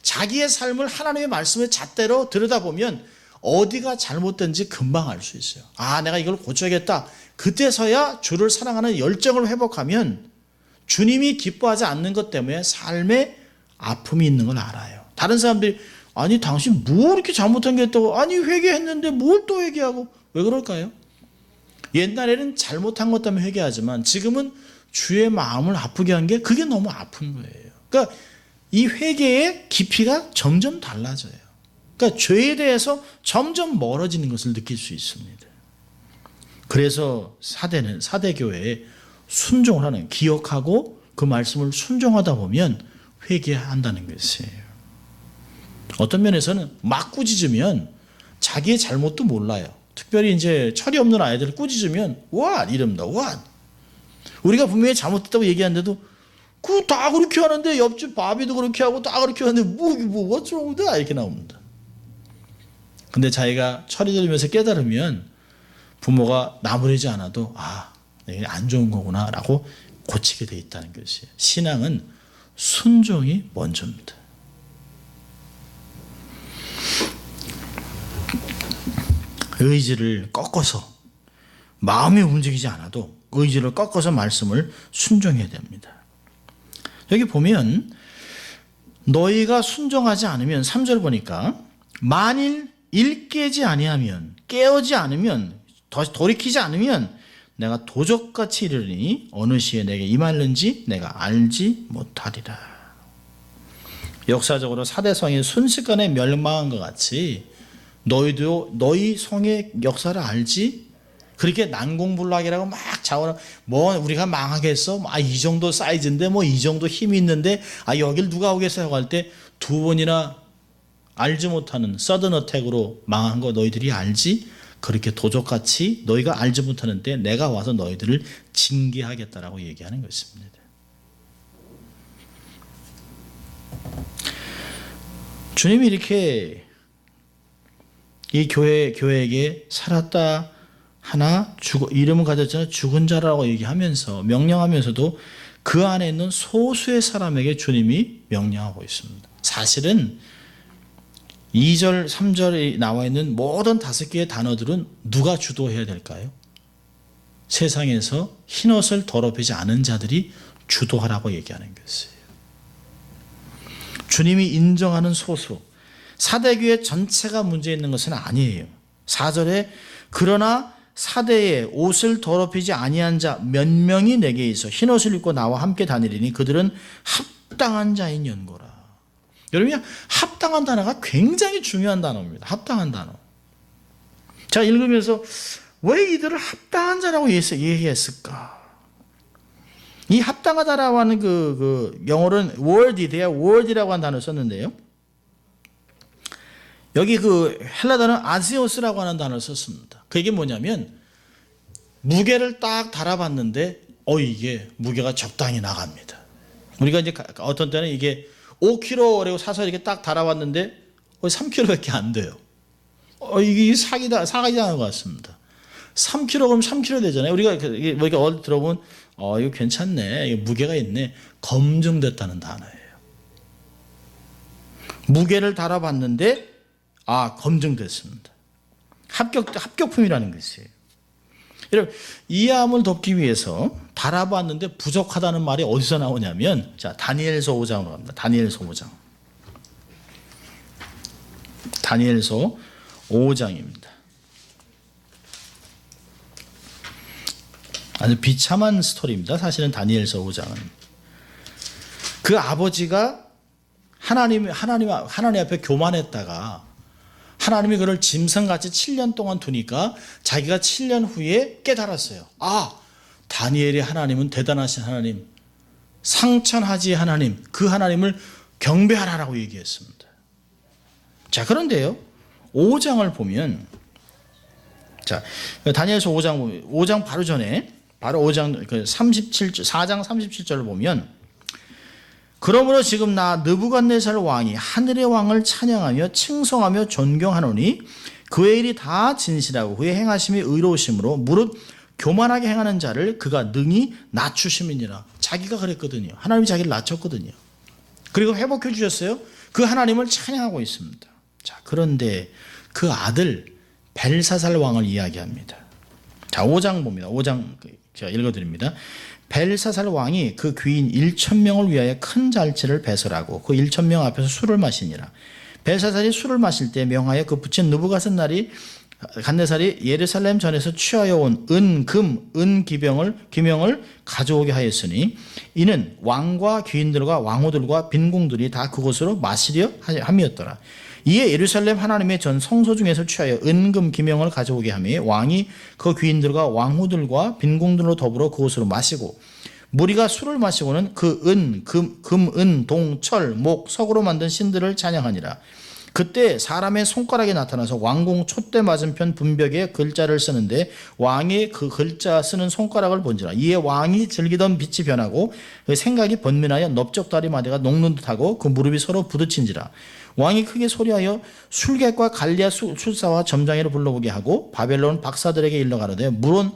자기의 삶을 하나님의 말씀의 잣대로 들여다보면 어디가 잘못된지 금방 알 수 있어요. 아, 내가 이걸 고쳐야겠다. 그때서야 주를 사랑하는 열정을 회복하면 주님이 기뻐하지 않는 것 때문에 삶에 아픔이 있는 걸 알아요. 다른 사람들이 아니 당신 뭐 이렇게 잘못한 게 있다고, 아니 회개했는데 뭘 또 회개하고, 왜 그럴까요? 옛날에는 잘못한 것 때문에 회개하지만 지금은 주의 마음을 아프게 한 게 그게 너무 아픈 거예요. 그러니까 이 회개의 깊이가 점점 달라져요. 그러니까 죄에 대해서 점점 멀어지는 것을 느낄 수 있습니다. 그래서 사대교회에 순종을 하는, 기억하고 그 말씀을 순종하다 보면 회개한다는 것이에요. 어떤 면에서는 막 꾸짖으면 자기의 잘못도 몰라요. 특별히 이제 철이 없는 아이들을 꾸짖으면 what 이럽니다. what. 우리가 분명히 잘못했다고 얘기하는데도 그 다 그렇게 하는데 옆집 바비도 그렇게 하고 다 그렇게 하는데 what's wrong with that? 이렇게 나옵니다. 근데 자기가 철이 들면서 깨달으면 부모가 나무라지 않아도 아, 이게 안 좋은 거구나 라고 고치게 돼 있다는 것이에요. 신앙은 순종이 먼저입니다. 의지를 꺾어서, 마음이 움직이지 않아도 의지를 꺾어서 말씀을 순종해야 됩니다. 여기 보면 너희가 순종하지 않으면 3절 보니까 만일 일깨지 아니하면, 깨어지 않으면, 돌이키지 않으면 내가 도적같이 이르리니 어느 시에 내게 임할는지 내가 알지 못하리라. 역사적으로 사대성이 순식간에 멸망한 것 같이 너희도 너희 성의 역사를 알지? 그렇게 난공불락이라고 막 자원을, 뭐 우리가 망하겠어? 아, 이 정도 사이즈인데 뭐 이 정도 힘이 있는데 아, 여길 누가 오겠어요? 할 때 두 번이나 알지 못하는 서든 어택으로 망한 거 너희들이 알지? 그렇게 도적같이 너희가 알지 못하는데 내가 와서 너희들을 징계하겠다라고 얘기하는 것입니다. 주님이 이렇게 이 교회에게 살았다 하나 이름은 가졌잖아요. 죽은 자라고 얘기하면서 명령하면서도 그 안에 있는 소수의 사람에게 주님이 명령하고 있습니다. 사실은 2절, 3절에 나와 있는 모든 5개의 단어들은 누가 주도해야 될까요? 세상에서 흰옷을 더럽히지 않은 자들이 주도하라고 얘기하는 것이에요. 주님이 인정하는 소수, 사대교회 전체가 문제 있는 것은 아니에요. 4절에 그러나 사대에 옷을 더럽히지 아니한 자 몇 명이 내게 있어 흰옷을 입고 나와 함께 다니리니 그들은 합당한 자인 연고라. 여러분, 합당한 단어가 굉장히 중요한 단어입니다. 합당한 단어. 자, 읽으면서 왜 이들을 합당한 자라고 얘기했을까? 이 합당하다라고 하는 그 영어로는 worthy라고 하는 단어를 썼는데요. 여기 그 헬라 단어는 아시오스라고 하는 단어를 썼습니다. 그게 뭐냐면 무게를 딱 달아봤는데 이게 무게가 적당히 나갑니다. 우리가 이제 어떤 때는 이게 5kg라고 사서 이렇게 딱 달아봤는데 3kg밖에 안 돼요. 이게 사기다 하는 것 같습니다. 3kg 그럼 3kg 되잖아요. 우리가 이렇게 어디 들어보면 이거 괜찮네, 이거 무게가 있네. 검증됐다는 단어예요. 무게를 달아봤는데 검증됐습니다. 합격품이라는 것이에요. 여러분, 이해함을 돕기 위해서 달아봤는데 부족하다는 말이 어디서 나오냐면, 자, 다니엘서 5장으로 갑니다. 다니엘서 5장. 다니엘서 5장입니다. 아주 비참한 스토리입니다. 사실은 다니엘서 5장은. 그 아버지가 하나님 앞에 교만했다가 하나님이 그를 짐승같이 7년 동안 두니까 자기가 7년 후에 깨달았어요. 다니엘의 하나님은 대단하신 하나님, 상천하지의 하나님, 그 하나님을 경배하라라고 얘기했습니다. 자, 그런데요, 5장을 보면, 자, 다니엘서 5장 보면, 5장 바로 전에, 바로 5장 37절, 4장 37절을 보면, 그러므로 지금 나 느부갓네살 왕이 하늘의 왕을 찬양하며 칭송하며 존경하노니 그의 일이 다 진실하고 그의 행하심이 의로우심으로 무릇 교만하게 행하는 자를 그가 능히 낮추심이니라. 자기가 그랬거든요. 하나님이 자기를 낮췄거든요. 그리고 회복해 주셨어요. 그 하나님을 찬양하고 있습니다. 자, 그런데 그 아들 벨사살 왕을 이야기합니다. 자, 5장 봅니다. 5장 제가 읽어드립니다. 벨사살 왕이 그 귀인 1,000명을 위하여 큰 잔치를 배설하고 그 1,000명 앞에서 술을 마시니라. 벨사살이 술을 마실 때 명하여 그 붙인 느부갓네살이 예루살렘 전에서 취하여 온 기명을 가져오게 하였으니 이는 왕과 귀인들과 왕후들과 빈궁들이 다 그곳으로 마시려 함이었더라. 이에 예루살렘 하나님의 전 성소 중에서 취하여 기명을 가져오게 하며 왕이 그 귀인들과 왕후들과 빈궁들로 더불어 그곳으로 마시고 무리가 술을 마시고는 그 동, 철, 목, 석으로 만든 신들을 찬양하니라. 그때 사람의 손가락이 나타나서 왕궁 촛대 맞은편 분벽에 글자를 쓰는데 왕이 그 글자 쓰는 손가락을 본지라. 이에 왕이 즐기던 빛이 변하고 그 생각이 번민하여 넓적다리 마디가 녹는 듯하고 그 무릎이 서로 부딪힌지라. 왕이 크게 소리하여 술객과 갈리아 술사와 점장이를 불러보게 하고 바벨론 박사들에게 일러 가로되 물론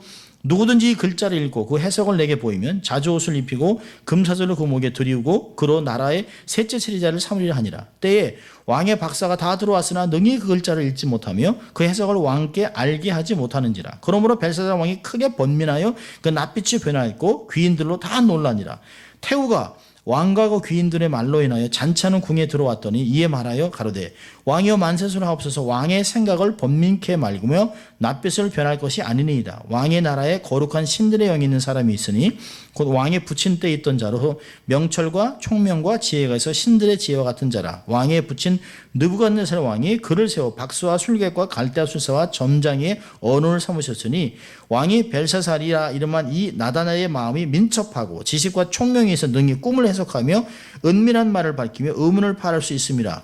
누구든지 이 글자를 읽고 그 해석을 내게 보이면 자주옷을 입히고 금사슬을 그 목에 들이우고 그로 나라의 셋째 세리자를 삼으리라 하니라. 때에 왕의 박사가 다 들어왔으나 능히 그 글자를 읽지 못하며 그 해석을 왕께 알게 하지 못하는지라. 그러므로 벨사살 왕이 크게 번민하여 그 낯빛이 변하였고 귀인들로 다 놀라니라. 태후가 왕과 그 귀인들의 말로 인하여 잔치하는 궁에 들어왔더니 이에 말하여 가로되 왕이여 만세수를 하옵소서. 왕의 생각을 번민케 맑으며 낯빛을 변할 것이 아니니이다. 왕의 나라에 거룩한 신들의 영이 있는 사람이 있으니 곧 왕의 붙인 때 있던 자로 명철과 총명과 지혜가 있어 신들의 지혜와 같은 자라. 왕의 붙인 느부갓네살 왕이 그를 세워 박수와 술객과 갈대아 술사와 점장의 언원을 삼으셨으니 왕이 벨사살이라 이름한 이 나다나의 마음이 민첩하고 지식과 총명이 있어 능히 꿈을 해석하며 은밀한 말을 밝히며 의문을 파할 수 있음이라.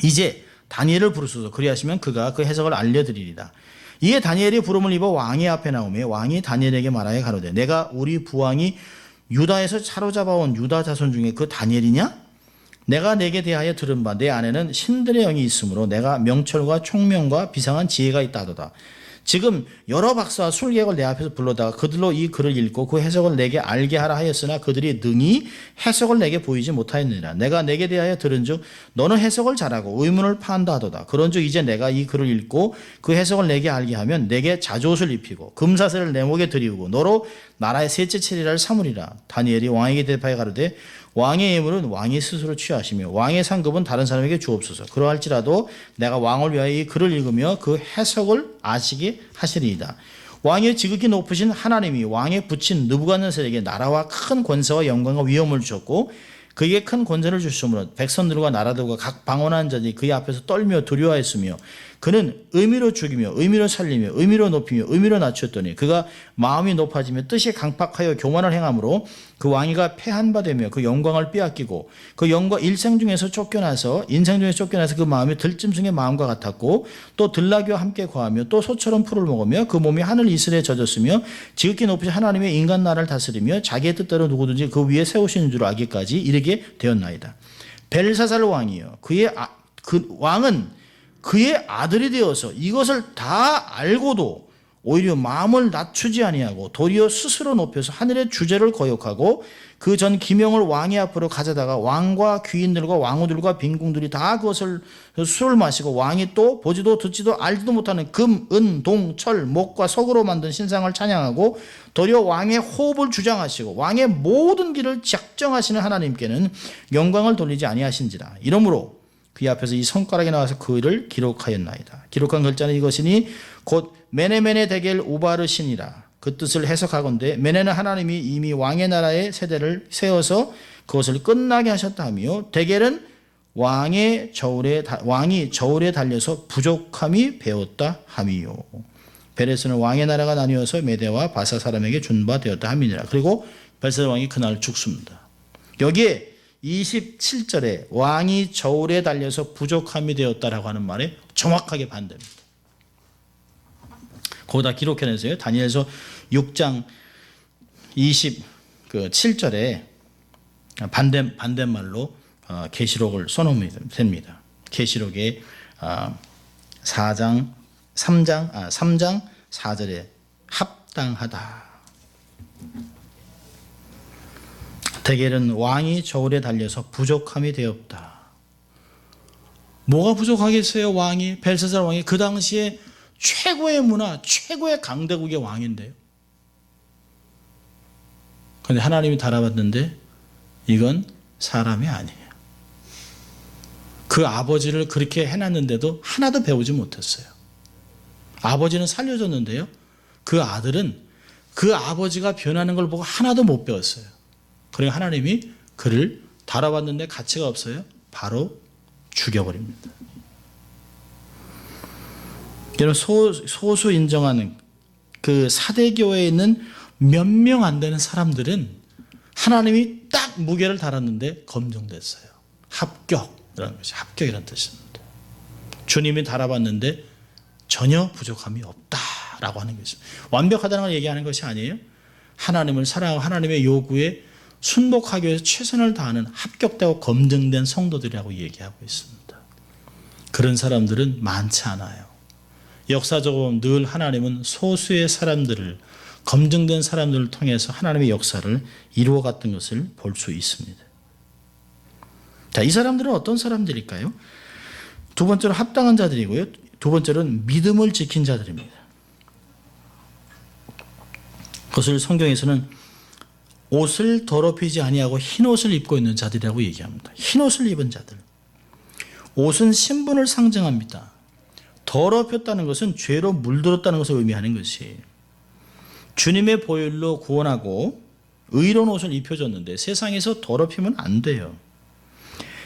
이제 다니엘을 부르소서. 그리하시면 그가 그 해석을 알려드리리다. 이에 다니엘이 부름을 입어 왕의 앞에 나오며 왕이 다니엘에게 말하여 가로되 내가 우리 부왕이 유다에서 사로잡아온 유다 자손 중에 그 다니엘이냐? 내가 내게 대하여 들은 바 내 안에는 신들의 영이 있으므로 내가 명철과 총명과 비상한 지혜가 있다 하도다. 지금 여러 박사와 술객을 내 앞에서 불러다가 그들로 이 글을 읽고 그 해석을 내게 알게 하라 하였으나 그들이 능히 해석을 내게 보이지 못하였느니라. 내가 내게 대하여 들은즉 너는 해석을 잘하고 의문을 파한다 하도다. 그런즉 이제 내가 이 글을 읽고 그 해석을 내게 알게 하면 내게 자주옷을 입히고 금사슬을 내 목에 들이우고 너로 나라의 셋째 체리라를 삼으리라. 다니엘이 왕에게 대답하여 가로되 왕의 예물은 왕이 스스로 취하시며 왕의 상급은 다른 사람에게 주옵소서. 그러할지라도 내가 왕을 위하여 이 글을 읽으며 그 해석을 아시게 하시리이다. 왕의 지극히 높으신 하나님이 왕에 붙인 느부갓네살에게 나라와 큰 권세와 영광과 위엄을 주셨고 그에게 큰 권세를 주셨으므로 백성들과 나라들과 각 방언하는 자들이 그의 앞에서 떨며 두려워했으며 그는 의미로 죽이며 의미로 살리며 의미로 높이며 의미로 낮추었더니 그가 마음이 높아지며 뜻이 강팍하여 교만을 행함으로 그 왕위가 패한 바 되며 그 영광을 빼앗기고 그 영광 인생 중에서 쫓겨나서 그 마음이 들짐승의 마음과 같았고 또 들나귀와 함께 거하며 또 소처럼 풀을 먹으며 그 몸이 하늘 이슬에 젖었으며 지극히 높으신 하나님의 인간 나라를 다스리며 자기의 뜻대로 누구든지 그 위에 세우시는 줄 알기까지 이르게 되었나이다. 벨사살 왕이요 그 왕은 그의 아들이 되어서 이것을 다 알고도 오히려 마음을 낮추지 아니하고 도리어 스스로 높여서 하늘의 주제를 거역하고 그 전 기명을 왕의 앞으로 가져다가 왕과 귀인들과 왕후들과 빈궁들이 다 그것을 술을 마시고 왕이 또 보지도 듣지도 알지도 못하는 금, 은, 동, 철, 목과 석으로 만든 신상을 찬양하고 도리어 왕의 호흡을 주장하시고 왕의 모든 길을 작정하시는 하나님께는 영광을 돌리지 아니하신지라. 이러므로 그의 앞에서 이 손가락이 나와서 그를 기록하였나이다. 기록한 글자는 이것이니 곧 메네메네 데겔 우바르신이라. 그 뜻을 해석하건대 메네는 하나님이 이미 왕의 나라의 세대를 세워서 그것을 끝나게 하셨다 하며 데겔은 왕이 저울에 달려서 부족함이 배웠다 함이요. 베레스는 왕의 나라가 나뉘어서 메대와 바사 사람에게 준 바 되었다 함이니라. 그리고 벨사살 왕이 그날 죽습니다. 여기에 27절에 왕이 저울에 달려서 부족함이 되었다라고 하는 말에 정확하게 반대입니다. 거기다 기록해내세요. 다니엘서 6장 27절에 반대말로 계시록을 써놓으면 됩니다. 계시록의 3장 4절에 합당하다. 대개는 왕이 저울에 달려서 부족함이 되었다. 뭐가 부족하겠어요? 왕이, 벨사살 왕이 그 당시에 최고의 문화, 최고의 강대국의 왕인데요. 그런데 하나님이 달아봤는데 이건 사람이 아니에요. 그 아버지를 그렇게 해놨는데도 하나도 배우지 못했어요. 아버지는 살려줬는데요. 그 아들은 그 아버지가 변하는 걸 보고 하나도 못 배웠어요. 그러니까 하나님이 그를 달아봤는데 가치가 없어요. 바로 죽여버립니다. 여러분, 소수 인정하는 그 사대교회에 있는 몇 명 안 되는 사람들은 하나님이 딱 무게를 달았는데 검증됐어요. 합격이라는 것이, 합격이라는 뜻입니다. 주님이 달아봤는데 전혀 부족함이 없다라고 하는 것입니다. 완벽하다는 걸 얘기하는 것이 아니에요. 하나님을 사랑하고 하나님의 요구에 순복하기 위해서 최선을 다하는 합격되고 검증된 성도들이라고 얘기하고 있습니다. 그런 사람들은 많지 않아요. 역사적으로 늘 하나님은 소수의 사람들을, 검증된 사람들을 통해서 하나님의 역사를 이루어갔던 것을 볼 수 있습니다. 자, 이 사람들은 어떤 사람들일까요? 두 번째로 합당한 자들이고요. 두 번째로는 믿음을 지킨 자들입니다. 그것을 성경에서는 옷을 더럽히지 아니하고 흰 옷을 입고 있는 자들이라고 얘기합니다. 흰 옷을 입은 자들. 옷은 신분을 상징합니다. 더럽혔다는 것은 죄로 물들었다는 것을 의미하는 것이에요. 주님의 보혈로 구원하고 의로운 옷을 입혀줬는데 세상에서 더럽히면 안 돼요.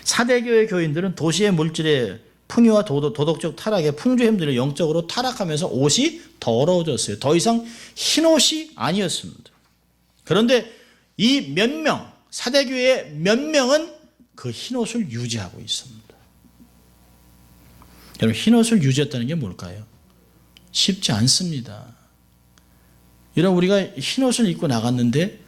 사대교회 교인들은 도시의 물질의 풍요와 도덕적 타락에 풍조햄들을 영적으로 타락하면서 옷이 더러워졌어요. 더 이상 흰 옷이 아니었습니다. 그런데 이 몇 명, 사대교회의 몇 명은 그 흰 옷을 유지하고 있습니다. 여러분, 흰 옷을 유지했다는 게 뭘까요? 쉽지 않습니다. 여러분, 우리가 흰 옷을 입고 나갔는데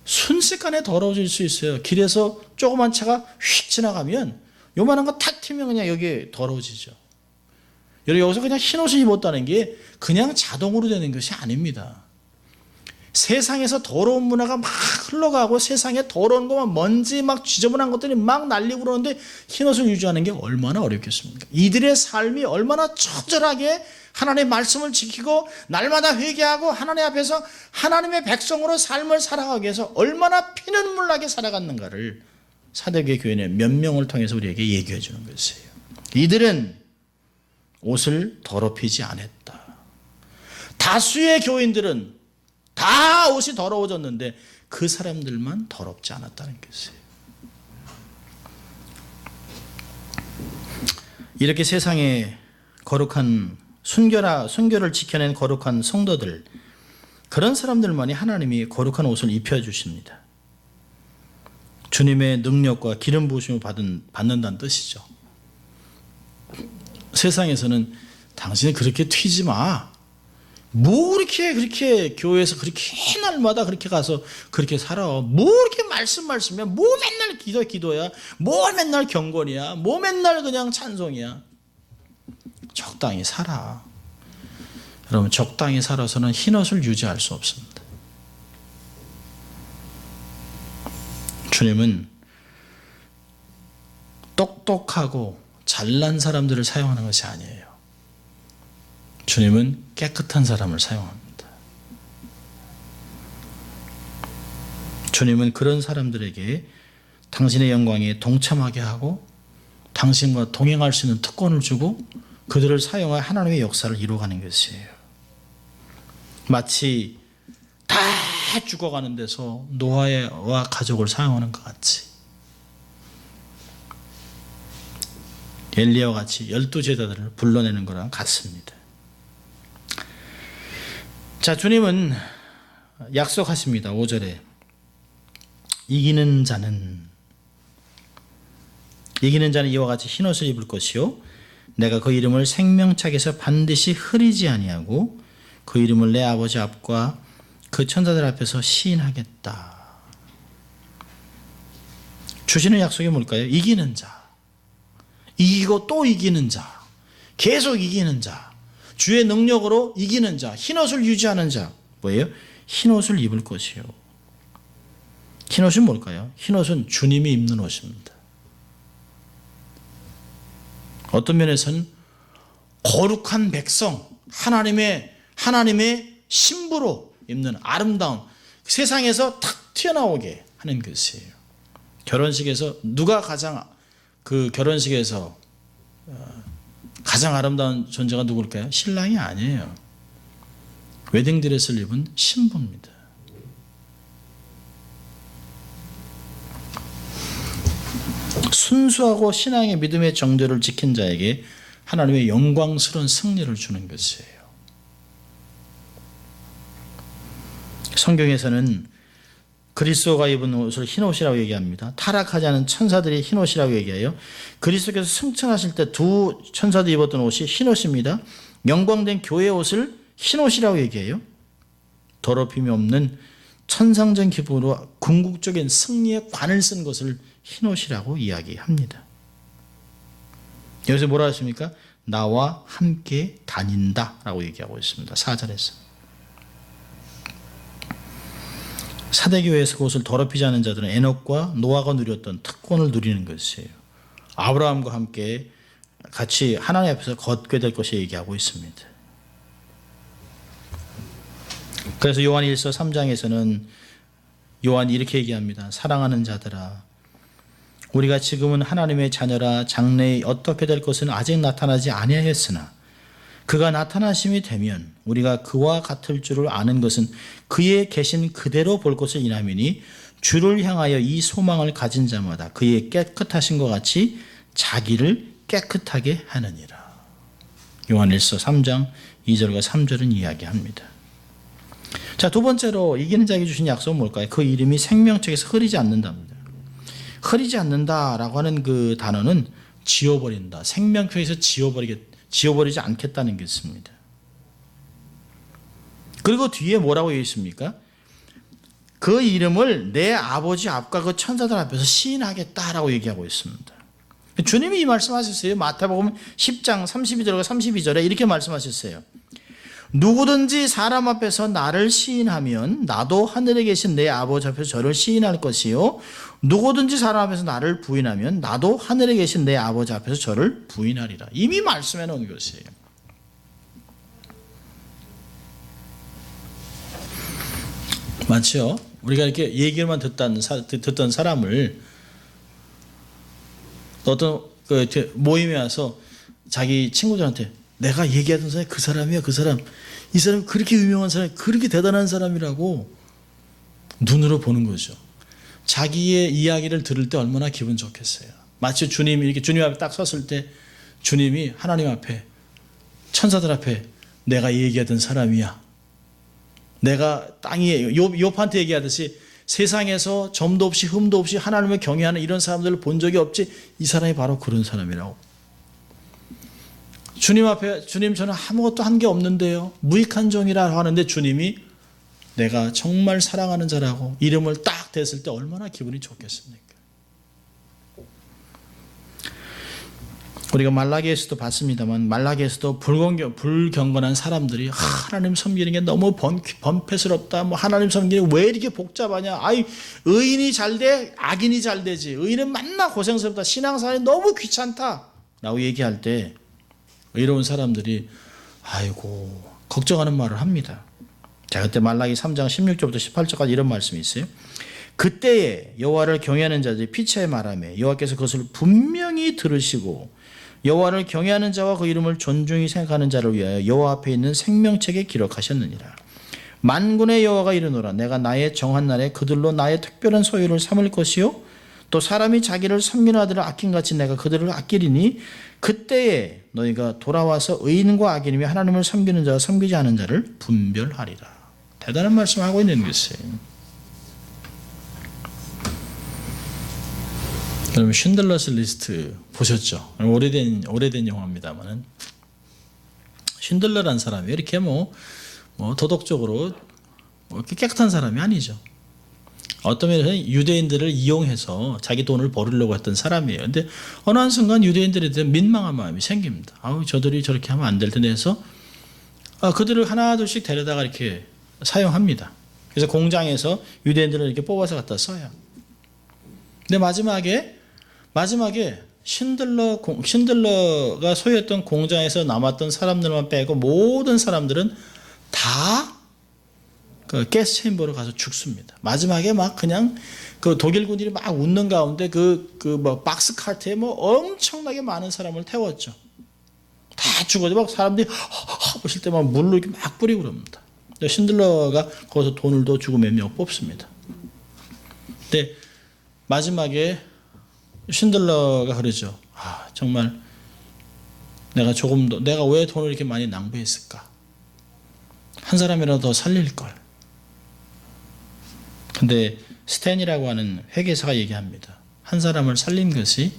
순식간에 더러워질 수 있어요. 길에서 조그만 차가 휙 지나가면 요만한 거 탁 튀면 그냥 여기 더러워지죠. 여러분, 여기서 그냥 흰 옷을 입었다는 게 그냥 자동으로 되는 것이 아닙니다. 세상에서 더러운 문화가 막 흘러가고 세상에 더러운 것만 먼지 막 지저분한 것들이 막 날리고 그러는데 흰 옷을 유지하는 게 얼마나 어렵겠습니까? 이들의 삶이 얼마나 처절하게 하나님의 말씀을 지키고 날마다 회개하고 하나님 앞에서 하나님의 백성으로 삶을 살아가기 위해서 얼마나 피눈물 나게 살아갔는가를 사대교회 교인의 몇 명을 통해서 우리에게 얘기해 주는 것이에요. 이들은 옷을 더럽히지 않았다. 다수의 교인들은 다 옷이 더러워졌는데 그 사람들만 더럽지 않았다는 것이에요. 이렇게 세상에 거룩한 순결을 지켜낸 거룩한 성도들, 그런 사람들만이 하나님이 거룩한 옷을 입혀주십니다. 주님의 능력과 기름 부으심을 받는다는 뜻이죠. 세상에서는 당신이 그렇게 튀지 마. 뭐 그렇게 교회에서 그렇게 날마다 그렇게 가서 그렇게 살아. 뭐 이렇게 말씀이야. 뭐 맨날 기도야. 뭐 맨날 경건이야. 뭐 맨날 그냥 찬송이야. 적당히 살아. 여러분, 적당히 살아서는 흰옷을 유지할 수 없습니다. 주님은 똑똑하고 잘난 사람들을 사용하는 것이 아니에요. 주님은 깨끗한 사람을 사용합니다. 주님은 그런 사람들에게 당신의 영광에 동참하게 하고 당신과 동행할 수 있는 특권을 주고 그들을 사용하여 하나님의 역사를 이루어가는 것이에요. 마치 다 죽어가는 데서 노아와 가족을 사용하는 것 같이, 엘리야와 같이 12제자들을 불러내는 거랑 같습니다. 자, 주님은 약속하십니다. 5절에 이기는 자는 이기는 자는 이와 같이 흰옷을 입을 것이요 내가 그 이름을 생명책에서 반드시 흐리지 아니하고 그 이름을 내 아버지 앞과 그 천사들 앞에서 시인하겠다. 주시는 약속이 뭘까요? 이기는 자, 이기고 또 이기는 자, 계속 이기는 자, 주의 능력으로 이기는 자, 흰옷을 유지하는 자. 뭐예요? 흰옷을 입을 것이요. 흰옷은 뭘까요? 흰옷은 주님이 입는 옷입니다. 어떤 면에서는 거룩한 백성, 하나님의 신부로 입는 아름다운, 세상에서 탁 튀어나오게 하는 것이에요. 결혼식에서 누가 가장 그 결혼식에서 가장 아름다운 존재가 누굴까요? 신랑이 아니에요. 웨딩드레스를 입은 신부입니다. 순수하고 신앙의 믿음의 정절을 지킨 자에게 하나님의 영광스러운 승리를 주는 것이에요. 성경에서는 그리스도가 입은 옷을 흰옷이라고 얘기합니다. 타락하지 않은 천사들이 흰옷이라고 얘기해요. 그리스도께서 승천하실 때 두 천사들이 입었던 옷이 흰옷입니다. 영광된 교회의 옷을 흰옷이라고 얘기해요. 더럽힘이 없는 천상적 기쁨으로 궁극적인 승리의 관을 쓴 것을 흰옷이라고 이야기합니다. 여기서 뭐라 하십니까? 나와 함께 다닌다라고 얘기하고 있습니다. 4절에서. 사대교회에서 그것을 더럽히지 않은 자들은 에녹과 노아가 누렸던 특권을 누리는 것이에요. 아브라함과 함께 같이 하나님 앞에서 걷게 될 것을 얘기하고 있습니다. 그래서 요한 1서 3장에서는 요한이 이렇게 얘기합니다. 사랑하는 자들아, 우리가 지금은 하나님의 자녀라 장래에 어떻게 될 것은 아직 나타나지 아니하였으나 그가 나타나심이 되면 우리가 그와 같을 줄을 아는 것은 그의 계신 그대로 볼 것을 인함이니 주를 향하여 이 소망을 가진 자마다 그의 깨끗하신 것 같이 자기를 깨끗하게 하느니라. 요한일서 3장 2절과 3절은 이야기합니다. 자, 두 번째로 이기는 자에게 주신 약속은 뭘까요? 그 이름이 생명책에서 흐리지 않는답니다. 흐리지 않는다라고 하는 그 단어는 지워버린다. 생명책에서 지워버리지 않겠다는 게 있습니다. 그리고 뒤에 뭐라고 되어 있습니까? 그 이름을 내 아버지 앞과 그 천사들 앞에서 시인하겠다라고 얘기하고 있습니다. 주님이 이 말씀하셨어요. 마태복음 10장 32절과 32절에 이렇게 말씀하셨어요. 누구든지 사람 앞에서 나를 시인하면 나도 하늘에 계신 내 아버지 앞에서 저를 시인할 것이요 누구든지 사람 앞에서 나를 부인하면 나도 하늘에 계신 내 아버지 앞에서 저를 부인하리라. 이미 말씀해 놓은 것이에요. 맞죠? 우리가 이렇게 얘기만 듣던 사람을 어떤 모임에 와서 자기 친구들한테 내가 얘기하던 사람이 그 사람이야, 그 사람. 이 사람 그렇게 유명한 사람, 그렇게 대단한 사람이라고 눈으로 보는 거죠. 자기의 이야기를 들을 때 얼마나 기분 좋겠어요. 마치 주님이 이렇게 주님 앞에 딱 섰을 때 주님이 하나님 앞에 천사들 앞에 내가 얘기하던 사람이야. 내가 땅에 욥한테 얘기하듯이 세상에서 점도 없이 흠도 없이 하나님을 경외하는 이런 사람들을 본 적이 없지. 이 사람이 바로 그런 사람이라고. 주님 앞에 주님 저는 아무것도 한 게 없는데요. 무익한 종이라 하는데 주님이 내가 정말 사랑하는 자라고 이름을 딱 댔을 때 얼마나 기분이 좋겠습니까? 우리가 말라기에서도 봤습니다만 말라기에서도 불경건한 사람들이 하나님 섬기는 게 너무 번패스럽다. 뭐 하나님 섬기는 게 왜 이렇게 복잡하냐. 아이 의인이 잘 돼, 악인이 잘 되지. 의인은 만나 고생스럽다. 신앙생활이 너무 귀찮다. 라고 얘기할 때 의로운 사람들이 아이고 걱정하는 말을 합니다. 자, 그때 말라기 3장 16절부터 18절까지 이런 말씀이 있어요. 그때에 여호와를 경외하는 자들이 피차에 말하며 여호와께서 그것을 분명히 들으시고 여호와를 경외하는 자와 그 이름을 존중히 생각하는 자를 위하여 여호와 앞에 있는 생명책에 기록하셨느니라. 만군의 여호와가 이르노라. 내가 나의 정한 날에 그들로 나의 특별한 소유를 삼을 것이요 또 사람이 자기를 섬기는 아들을 아낀같이 내가 그들을 아끼리니 그때에 너희가 돌아와서 의인과 악인이며 하나님을 섬기는 자와 섬기지 않은 자를 분별하리라. 대단한 말씀을 하고 있는 것이에요. 여러분 쉰들러스 리스트 보셨죠? 오래된 영화입니다만은 쉰들러라는 사람이 이렇게 뭐 도덕적으로 이렇게 깨끗한 사람이 아니죠. 어떤 면에서는 유대인들을 이용해서 자기 돈을 벌으려고 했던 사람이에요. 근데 어느 한순간 유대인들에 대한 민망한 마음이 생깁니다. 저들이 저렇게 하면 안 될 텐데 해서 그들을 하나둘씩 데려다가 이렇게 사용합니다. 그래서 공장에서 유대인들을 이렇게 뽑아서 갖다 써요. 근데 마지막에 신들러가 소유했던 공장에서 남았던 사람들만 빼고 모든 사람들은 다 그 가스 체인버로 가서 죽습니다. 마지막에 막 그냥 그 독일 군인이 막 웃는 가운데 뭐 박스 카트에 뭐 엄청나게 많은 사람을 태웠죠. 다 죽어서 막 사람들이 보실 때 막 물로 이렇게 막 뿌리고 그럽니다. 신들러가 거기서 돈을 더 주고 몇 명 뽑습니다. 근데 마지막에 신들러가 그러죠. 정말 내가 왜 돈을 이렇게 많이 낭비했을까? 한 사람이라도 더 살릴 걸. 근데 스탠이라고 하는 회계사가 얘기합니다. 한 사람을 살린 것이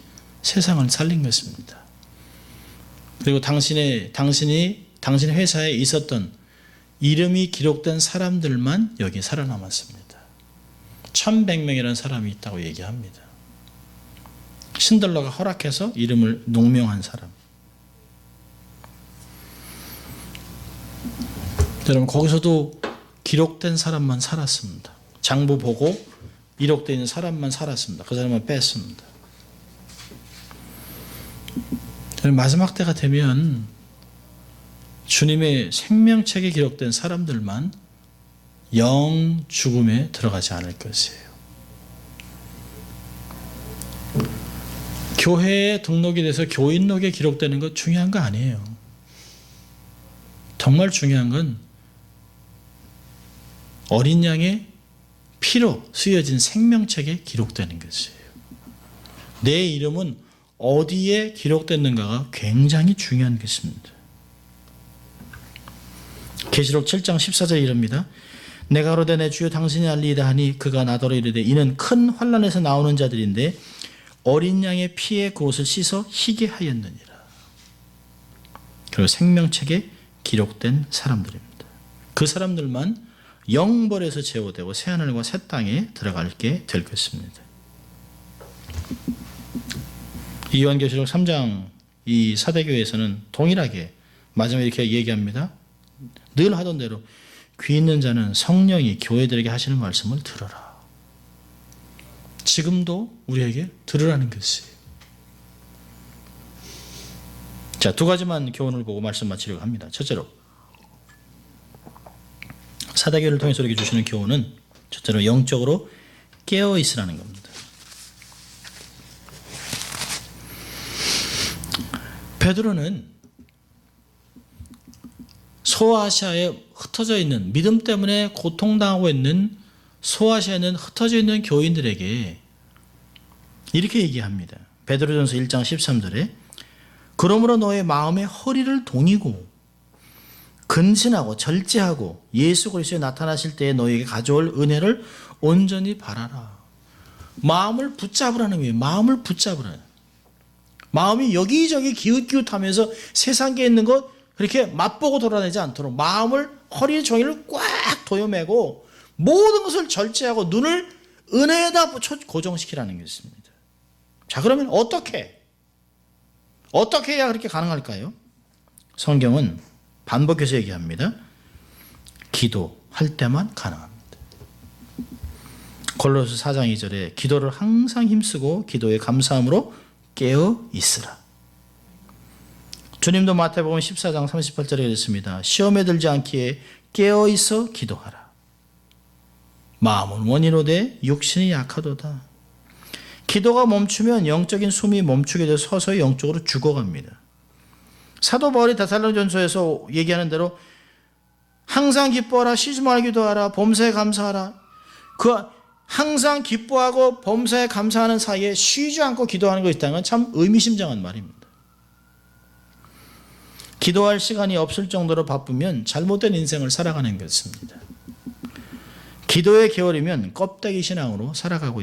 세상을 살린 것입니다. 그리고 당신의 회사에 있었던 이름이 기록된 사람들만 여기 살아남았습니다. 1100명이라는 사람이 있다고 얘기합니다. 신들러가 허락해서 이름을 농명한 사람. 여러분 거기서도 기록된 사람만 살았습니다. 장부 보고 기록되어 있는 사람만 살았습니다. 그 사람만 뺐습니다. 마지막 때가 되면 주님의 생명책에 기록된 사람들만 영 죽음에 들어가지 않을 것이에요. 교회에 등록이 돼서 교인록에 기록되는 것 중요한 거 아니에요. 정말 중요한 건 어린 양의 피로 쓰여진 생명책에 기록되는 것이에요. 내 이름은 어디에 기록됐는가가 굉장히 중요한 것입니다. 계시록 7장 14절에 이릅니다. 내가 가로되 내 주여 당신이 알리이다 하니 그가 나더러 이르되 이는 큰 환난에서 나오는 자들인데 어린 양의 피에 그옷을 씻어 희게 하였느니라. 그리고 생명책에 기록된 사람들입니다. 그 사람들만 영벌에서 제어되고 새하늘과 새 땅에 들어가게 될 것입니다. 이 요한계시록 3장 이 사대교회에서는 동일하게 마지막에 이렇게 얘기합니다. 늘 하던 대로 귀 있는 자는 성령이 교회들에게 하시는 말씀을 들어라. 지금도 우리에게 들으라는 것이에요. 자, 두 가지만 교훈을 보고 말씀 마치려고 합니다. 첫째로 사대교회를 통해서 우리에게 주시는 교훈은 첫째로 영적으로 깨어 있으라는 겁니다. 베드로는 소아시아에 흩어져 있는 믿음 때문에 고통당하고 있는 소아시아에 있는 흩어져 있는 교인들에게 이렇게 얘기합니다. 베드로전서 1장 13절에 그러므로 너의 마음의 허리를 동이고 근신하고 절제하고 예수 그리스도에 나타나실 때에 너에게 가져올 은혜를 온전히 바라라. 마음을 붙잡으라는 거예요. 마음을 붙잡으라. 마음이 여기저기 기웃기웃하면서 세상에 있는 것 그렇게 맛보고 돌아다니지 않도록 마음을 허리 종이를 꽉 도여매고 모든 것을 절제하고 눈을 은혜에다 붙여 고정시키라는 것입니다. 자, 그러면 어떻게 해야 그렇게 가능할까요? 성경은 반복해서 얘기합니다. 기도할 때만 가능합니다. 골로새 4장 2절에 기도를 항상 힘쓰고 기도에 감사함으로 깨어 있으라. 주님도 마태복음 14장 38절에 그랬습니다. 시험에 들지 않기에 깨어 있어 기도하라. 마음은 원이로되 육신이 약하도다. 기도가 멈추면 영적인 숨이 멈추게 돼서 서서히 영적으로 죽어갑니다. 사도 바울이 데살로니가전서에서 얘기하는 대로 항상 기뻐하라, 쉬지 말고 기도하라, 범사에 감사하라. 그 항상 기뻐하고 범사에 감사하는 사이에 쉬지 않고 기도하는 것이 있다는 건 참 의미심장한 말입니다. 기도할 시간이 없을 정도로 바쁘면 잘못된 인생을 살아가는 것입니다. 기도의 게으르면 껍데기 신앙으로 살아가고